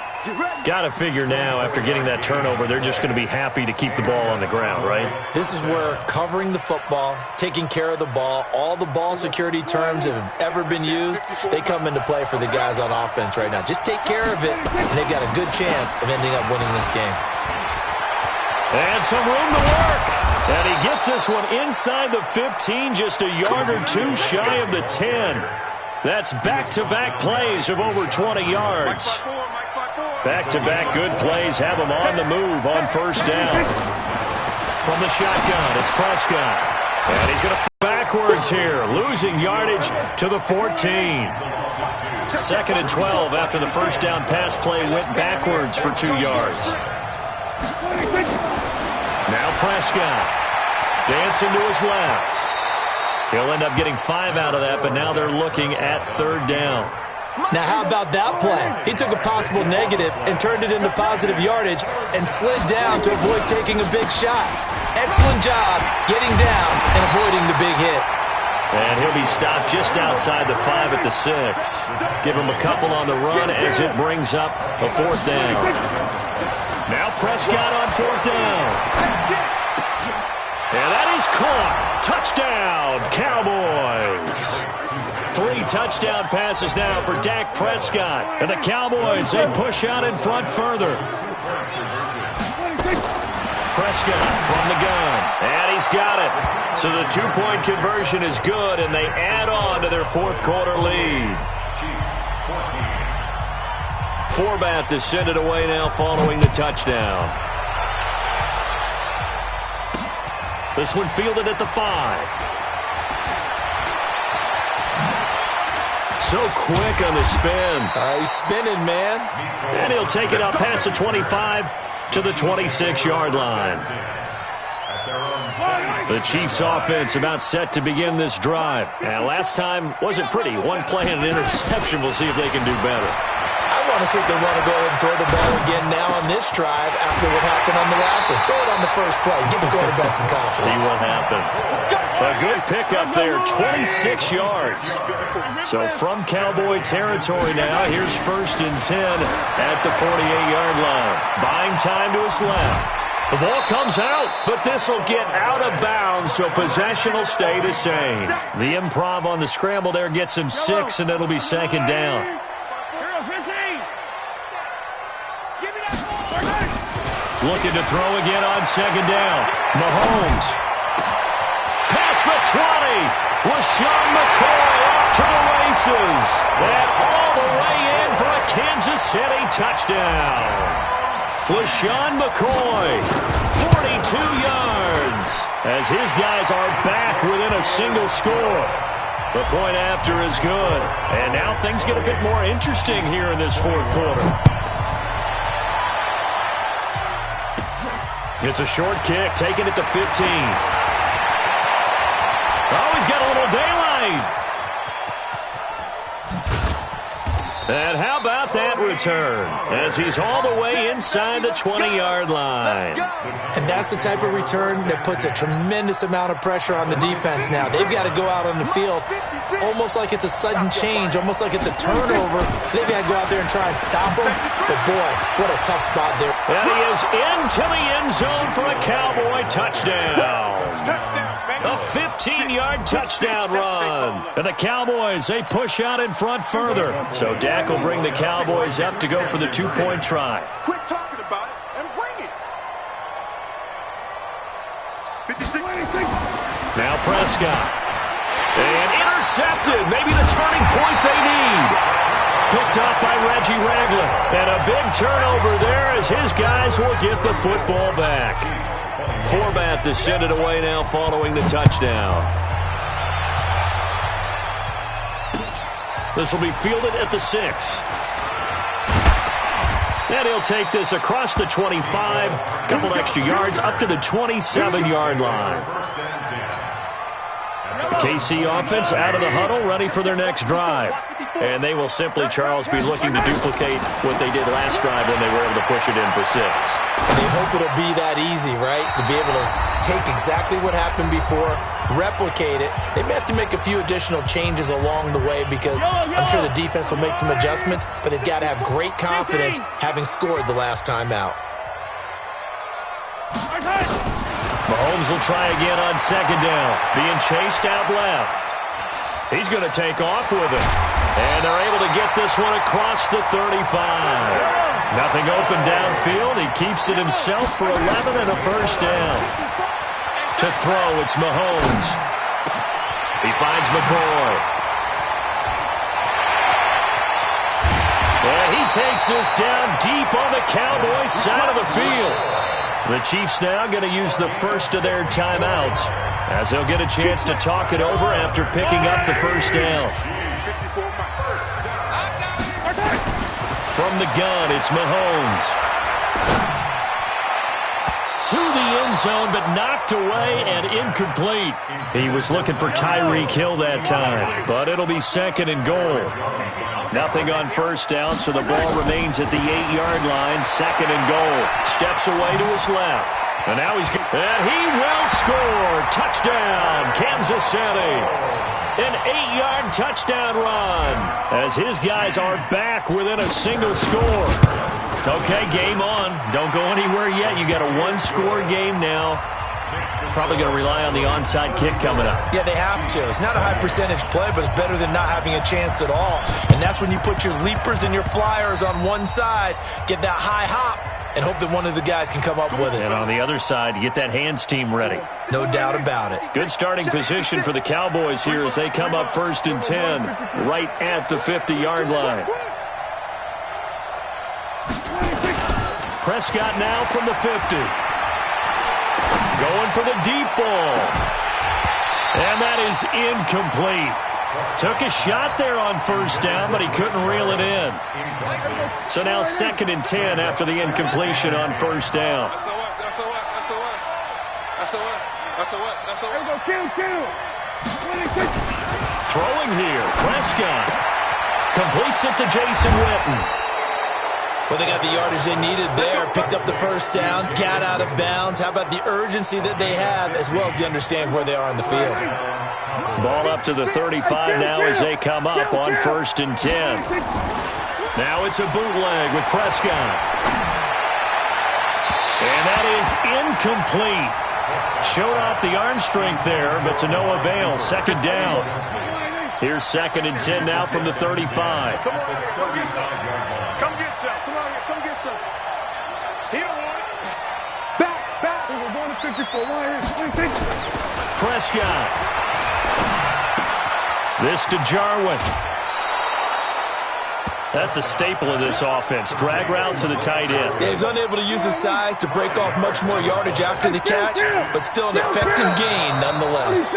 Got to figure now, after getting that turnover, they're just going to be happy to keep the ball on the ground, right? This is where covering the football, taking care of the ball, all the ball security terms that have ever been used, they come into play for the guys on offense right now. Just take care of it, and they've got a good chance of ending up winning this game. And some room to work. And he gets this one inside the 15, just a yard or two shy of the 10. That's back-to-back plays of over 20 yards. Back-to-back good plays have him on the move on first down. From the shotgun, it's Prescott. And he's going to backwards here, losing yardage to the 14. Second and 12 after the first down pass play went backwards for 2 yards. Now Prescott, dancing to his left. He'll end up getting 5 out of that, but now they're looking at third down. Now how about that play? He took a possible negative and turned it into positive yardage and slid down to avoid taking a big shot. Excellent job getting down and avoiding the big hit. And he'll be stopped just outside the 5 at the 6. Give him a couple on the run as it brings up a fourth down. Now Prescott on fourth down. And that is caught. Touchdown, Cowboys. 3 touchdown passes now for Dak Prescott. And the Cowboys, they push out in front further. Prescott from the gun. And he's got it. So the 2-point conversion is good, and they add on to their fourth quarter lead. Forbath to send it away now following the touchdown. This one fielded at the 5. So quick on the spin. He's spinning, man. And he'll take it out past the 25 to the 26-yard line. The Chiefs offense about set to begin this drive. And last time wasn't pretty. One play and an interception. We'll see if they can do better. I want to see if they want to go ahead and throw the ball again now on this drive after what happened on the last one. Throw it on the first play. Give the quarterback some confidence. See what happens. A good pickup there, 26 yards. So from Cowboy territory now, here's first and 10 at the 48-yard line. Buying time to his left. The ball comes out, but this will get out of bounds, so possession will stay the same. The improv on the scramble there gets him 6, and it'll be second down. Looking to throw again on second down. Mahomes. Past the 20. LaShawn McCoy off to the races. And all the way in for a Kansas City touchdown. LaShawn McCoy, 42 yards, as his guys are back within a single score. The point after is good. And now things get a bit more interesting here in this fourth quarter. It's a short kick, taking it to 15. Oh, he's got a little daylight. And how about that return as he's all the way inside the 20-yard line. And that's the type of return that puts a tremendous amount of pressure on the defense now. They've got to go out on the field almost like it's a sudden change, almost like it's a turnover. They've got to go out there and try and stop them. But, boy, what a tough spot there. And he is into the end zone for a Cowboy touchdown. A 15-yard touchdown run. And the Cowboys, they push out in front further. So Dak will bring the Cowboys up to go for the two-point try. Quit talking about it and bring it. 56. Now Prescott. And intercepted. Maybe the turning point they need. Picked up by Reggie Ragland. And a big turnover there as his guys will get the football back. Format to send it away now following the touchdown. This will be fielded at the 6. And he'll take this across the 25. Couple extra yards up to the 27-yard line. The KC offense out of the huddle, ready for their next drive. And they will simply, Charles, be looking to duplicate what they did last drive when they were able to push it in for 6. They hope it'll be that easy, right? To be able to take exactly what happened before, replicate it. They may have to make a few additional changes along the way because I'm sure the defense will make some adjustments, but they've got to have great confidence having scored the last time out. Mahomes will try again on second down, being chased out left. He's going to take off with it. And they're able to get this one across the 35. Nothing open downfield. He keeps it himself for 11 and a first down. To throw, it's Mahomes. He finds McCoy. And he takes this down deep on the Cowboys side of the field. The Chiefs now going to use the first of their timeouts as they'll get a chance to talk it over after picking up the first down. From the gun, it's Mahomes. To the end zone, but knocked away and incomplete. He was looking for Tyreek Hill that time, but it'll be second and goal. Nothing on first down, so the ball remains at the 8-yard line. Second and goal. Steps away to his left. And now he's good. And he will score. Touchdown, Kansas City. An 8-yard touchdown run as his guys are back within a single score. Okay, game on. Don't go anywhere yet. You got a one-score game now. Probably going to rely on the onside kick coming up. Yeah, they have to. It's not a high percentage play, but it's better than not having a chance at all. And that's when you put your leapers and your flyers on one side, get that high hop, and hope that one of the guys can come up with it. And on the other side, you get that hands team ready. No doubt about it. Good starting position for the Cowboys here as they come up first and 10, right at the 50-yard line. Prescott now from the 50. Going for the deep ball. And that is incomplete. Took a shot there on first down, but he couldn't reel it in. So now second and 10 after the incompletion on first down. Throwing here, Prescott. Completes it to Jason Witten. Well, they got the yardage they needed there, picked up the first down, got out of bounds. How about the urgency that they have, as well as they understand where they are in the field. Ball up to the 35 now as they come up on first and 10. Now it's a bootleg with Prescott. And that is incomplete. Showed off the arm strength there, but to no avail. Second down. Here's second and 10 now from the 35. Come get some. Come get some. He don't want it. Back. We're going to 54. Prescott. This to Jarwin. That's a staple of this offense. Drag route to the tight end. Yeah, he's unable to use his size to break off much more yardage after the catch, but still an effective gain nonetheless.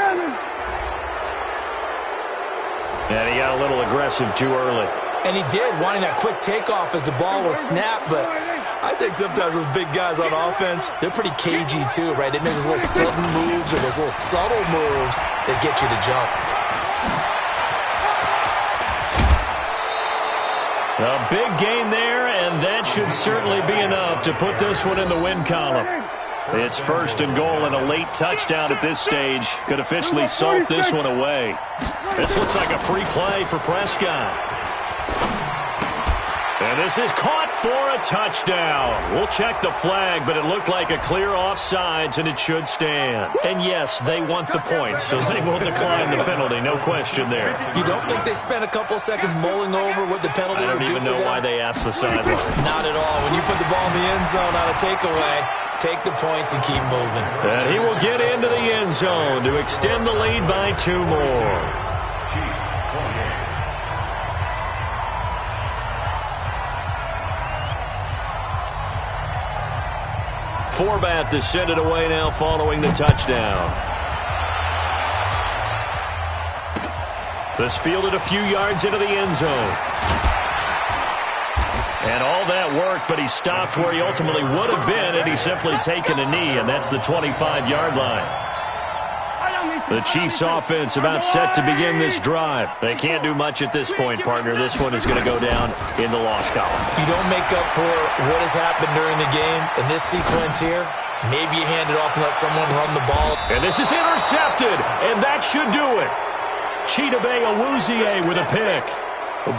And he got a little aggressive too early. And he did, wanting that quick takeoff as the ball was snapped, but I think sometimes those big guys on offense, they're pretty cagey too, right? They make those little sudden moves or those little subtle moves that get you to jump. A big gain there, and that should certainly be enough to put this one in the win column. It's 1st and goal and a late touchdown at this stage. Could officially salt this one away. This looks like a free play for Prescott. And this is caught for a touchdown. We'll check the flag, but it looked like a clear offsides, and it should stand. And yes, they want the points, so they will decline the penalty. No question there. You don't think they spent a couple seconds mulling over what the penalty would do for them? I don't even know why they asked the sideline. Not at all. When you put the ball in the end zone on a takeaway, take the points and keep moving. And he will get into the end zone to extend the lead by 2 more. 4-bat to send it away now following the touchdown. This fielded a few yards into the end zone. And all that work, but he stopped where he ultimately would have been had he simply taken a knee, and that's the 25-yard line. The Chiefs offense about set to begin this drive. They can't do much at this point, partner. This one is going to go down in the loss column. You don't make up for what has happened during the game. In this sequence here, maybe you hand it off and let someone run the ball. And this is intercepted, and that should do it. Chidobe Awuzie with a pick.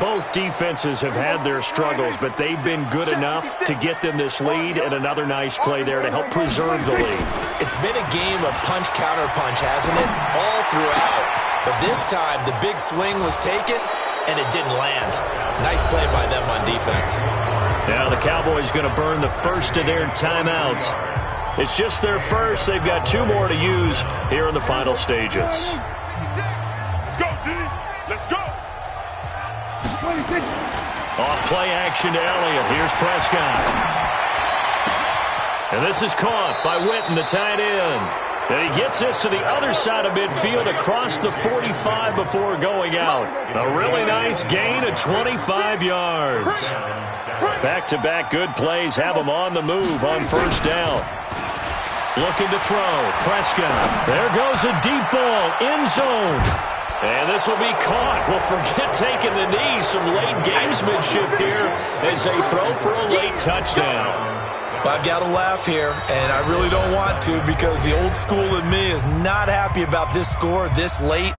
Both defenses have had their struggles, but they've been good enough to get them this lead, and another nice play there to help preserve the lead. It's been a game of punch-counter-punch, hasn't it? All throughout. But this time, the big swing was taken, and it didn't land. Nice play by them on defense. Now the Cowboys going to burn the first of their timeouts. It's just their first. They've got 2 more to use here in the final stages. Let's go, D. Let's go. Off play action to Elliott. Here's Prescott. And this is caught by Witten, the tight end. And he gets this to the other side of midfield across the 45 before going out. A really nice gain of 25 yards. Back-to-back good plays have him on the move on 1st down. Looking to throw. Prescott. There goes a deep ball. End zone. And this will be caught. Well, forget taking the knee. Some late gamesmanship here as they throw for a late touchdown. Well, I've got to laugh here, and I really don't want to because the old school in me is not happy about this score this late.